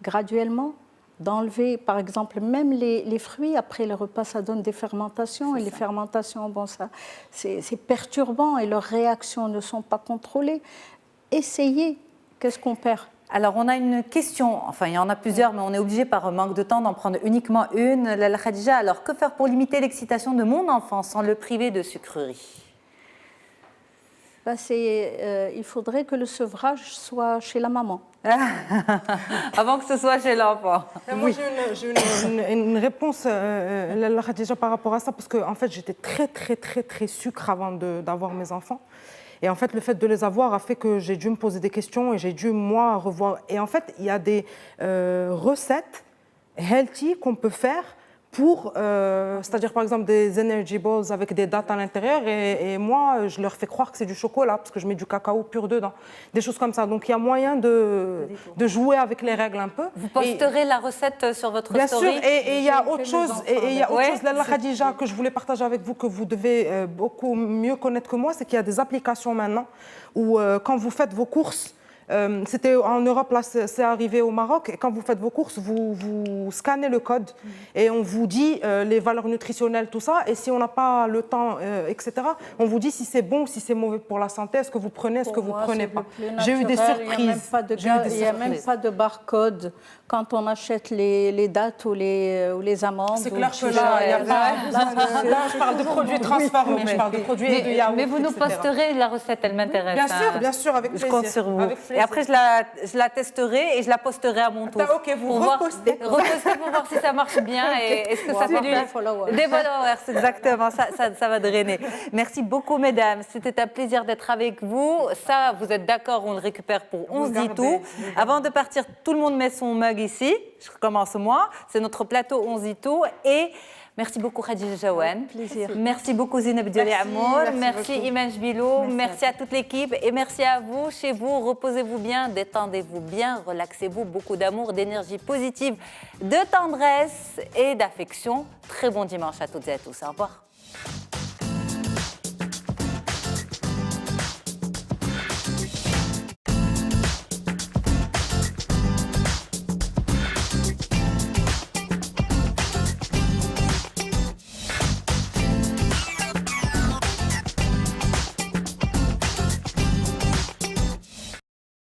Speaker 9: graduellement, d'enlever, par exemple, même les fruits, après le repas, ça donne des fermentations, et les fermentations, bon, ça, c'est perturbant, et leurs réactions ne sont pas contrôlées. Essayez, qu'est-ce qu'on perd?
Speaker 1: Alors, on a une question, enfin, il y en a plusieurs, mais on est obligé par manque de temps d'en prendre uniquement une. Lala Khadija, alors, que faire pour limiter l'excitation de mon enfant sans le priver de sucreries?
Speaker 9: Il faudrait que le sevrage soit chez la maman.
Speaker 1: Avant que ce soit chez l'enfant.
Speaker 2: Moi, j'ai une réponse déjà par rapport à ça, parce que en fait, j'étais très sucre avant d'avoir mes enfants. Et en fait, le fait de les avoir a fait que j'ai dû me poser des questions et j'ai dû, moi, revoir. Et en fait, il y a des recettes healthy qu'on peut faire pour, c'est-à-dire par exemple des energy balls avec des dattes à l'intérieur, et moi je leur fais croire que c'est du chocolat parce que je mets du cacao pur dedans, des choses comme ça. Donc il y a moyen de jouer avec les règles un peu.
Speaker 1: Vous posterez la recette sur votre
Speaker 2: bien
Speaker 1: story.
Speaker 2: Bien sûr, et il y a autre chose, Lala Khadija, que je voulais partager avec vous, que vous devez beaucoup mieux connaître que moi, c'est qu'il y a des applications maintenant où quand vous faites vos courses, c'était en Europe, là c'est arrivé au Maroc, et quand vous faites vos courses, vous scannez le code et on vous dit les valeurs nutritionnelles, tout ça, et si on n'a pas le temps, etc., on vous dit si c'est bon ou si c'est mauvais pour la santé, est-ce que vous prenez, est-ce que vous ne prenez pas. J'ai eu des surprises.
Speaker 9: Il n'y a même pas de barcode quand on achète les dattes ou les amandes.
Speaker 2: C'est clair que là, il n'y a pas... Là, je parle de produits transformés, je parle de produits de yaourt,
Speaker 1: mais vous nous posterez la recette, elle m'intéresse.
Speaker 2: Bien sûr, avec plaisir.
Speaker 1: Je compte sur vous. Et après, je la testerai et je la posterai à mon tour.
Speaker 2: Ok, vous repostez.
Speaker 1: Repostez pour voir si ça marche bien et est-ce que ça fait des followers, exactement, ça va drainer. Merci beaucoup, mesdames. C'était un plaisir d'être avec vous. Ça, vous êtes d'accord, on le récupère pour On se dit tout. Avant de partir, tout le monde met son mug ici. Je recommence moi. C'est notre plateau On se dit tout. Et merci beaucoup Khadija Jaouane. Merci beaucoup Zineb Diolé Amour. Merci Iman Jbilo. Merci à toute l'équipe et merci à vous. Chez vous, reposez-vous bien, détendez-vous bien, relaxez-vous. Beaucoup d'amour, d'énergie positive, de tendresse et d'affection. Très bon dimanche à toutes et à tous. Au revoir.